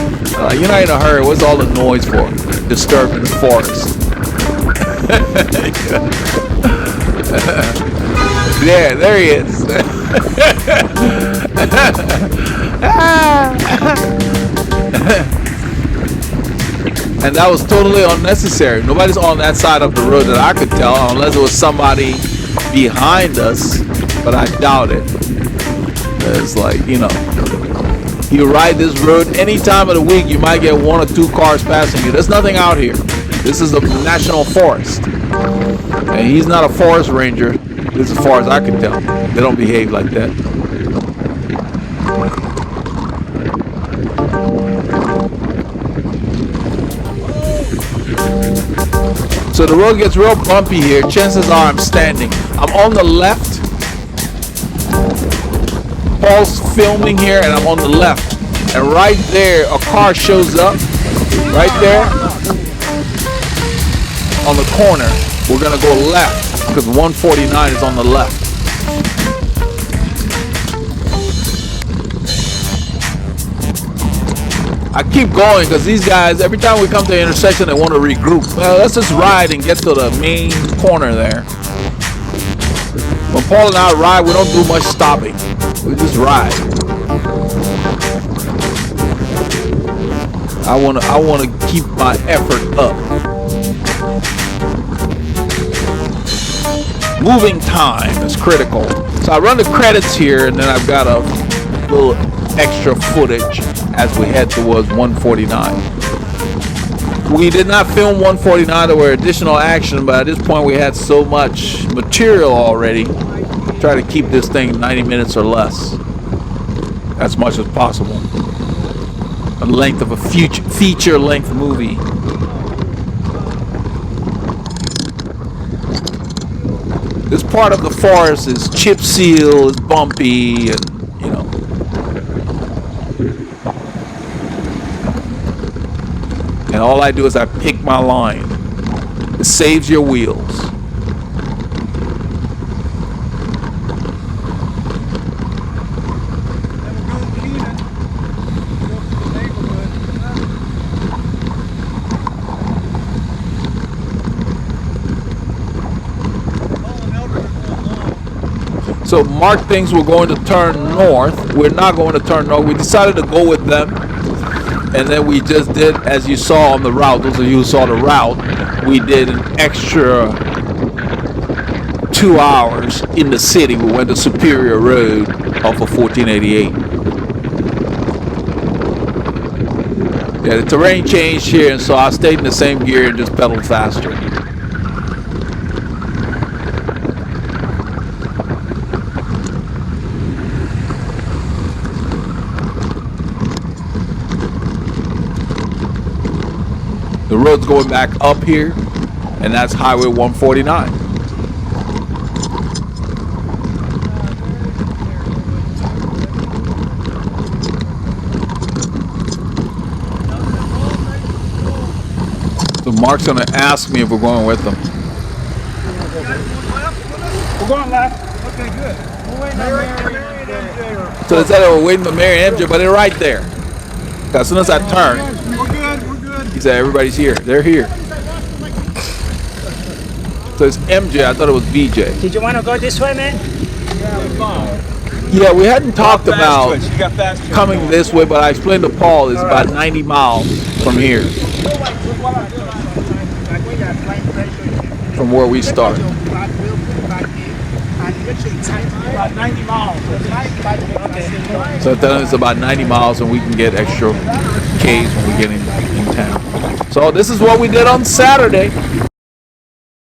You're not in a hurry. What's all the noise for? Disturbing the forest. Yeah, there he is. And that was totally unnecessary. Nobody's on that side of the road that I could tell, unless it was somebody behind us, but I doubt it. It's like, you know, you ride this road any time of the week, you might get 1 or 2 cars passing you. There's nothing out here. This is a national forest. And he's not a forest ranger, as far as I can tell. They don't behave like that. So the road gets real bumpy here. Chances are I'm standing. I'm on the left. Paul's filming here and I'm on the left. And right there, a car shows up. Right there. On the corner. We're going to go left because 149 is on the left. I keep going because these guys, every time we come to the intersection, they want to regroup. Well, let's just ride and get to the main corner there. When Paul and I ride, we don't do much stopping. We just ride. I want to keep my effort up. Moving time is critical. So I run the credits here, and then I've got a little extra footage as we head towards 149. We did not film 149. There were additional action, but at this point we had so much material already. Try to keep this thing 90 minutes or less, as much as possible. The length of a feature-length movie. This part of the forest is chip seal, is bumpy, and you know. And all I do is I pick my line. It saves your wheels. So Mark thinks we're going to turn north. We're not going to turn north. We decided to go with them. And then we just did, as you saw on the route, those of you who saw the route, we did an extra 2 hours in the city. We went to Superior Road off of 1488. Yeah, the terrain changed here, and so I stayed in the same gear and just pedaled faster. road's going back up here, and that's Highway 149. So Mark's gonna ask me if we're going with them. We're going left. Okay, good. We're waiting on Mary and MJ. So they said they were waiting for Mary and MJ, but they're right there. As soon as I turned, We're good. We're good. he said everybody's here. They're here. So it's MJ. I thought it was VJ. Did you want to go this way, man? Yeah, we hadn't talked about You got fast twitch. coming this way, but I explained to Paul it's about 90 miles from here, from where we start. About 90 miles. So then it's about 90 miles, and we can get extra Ks when we get in town. So this is what we did on Saturday.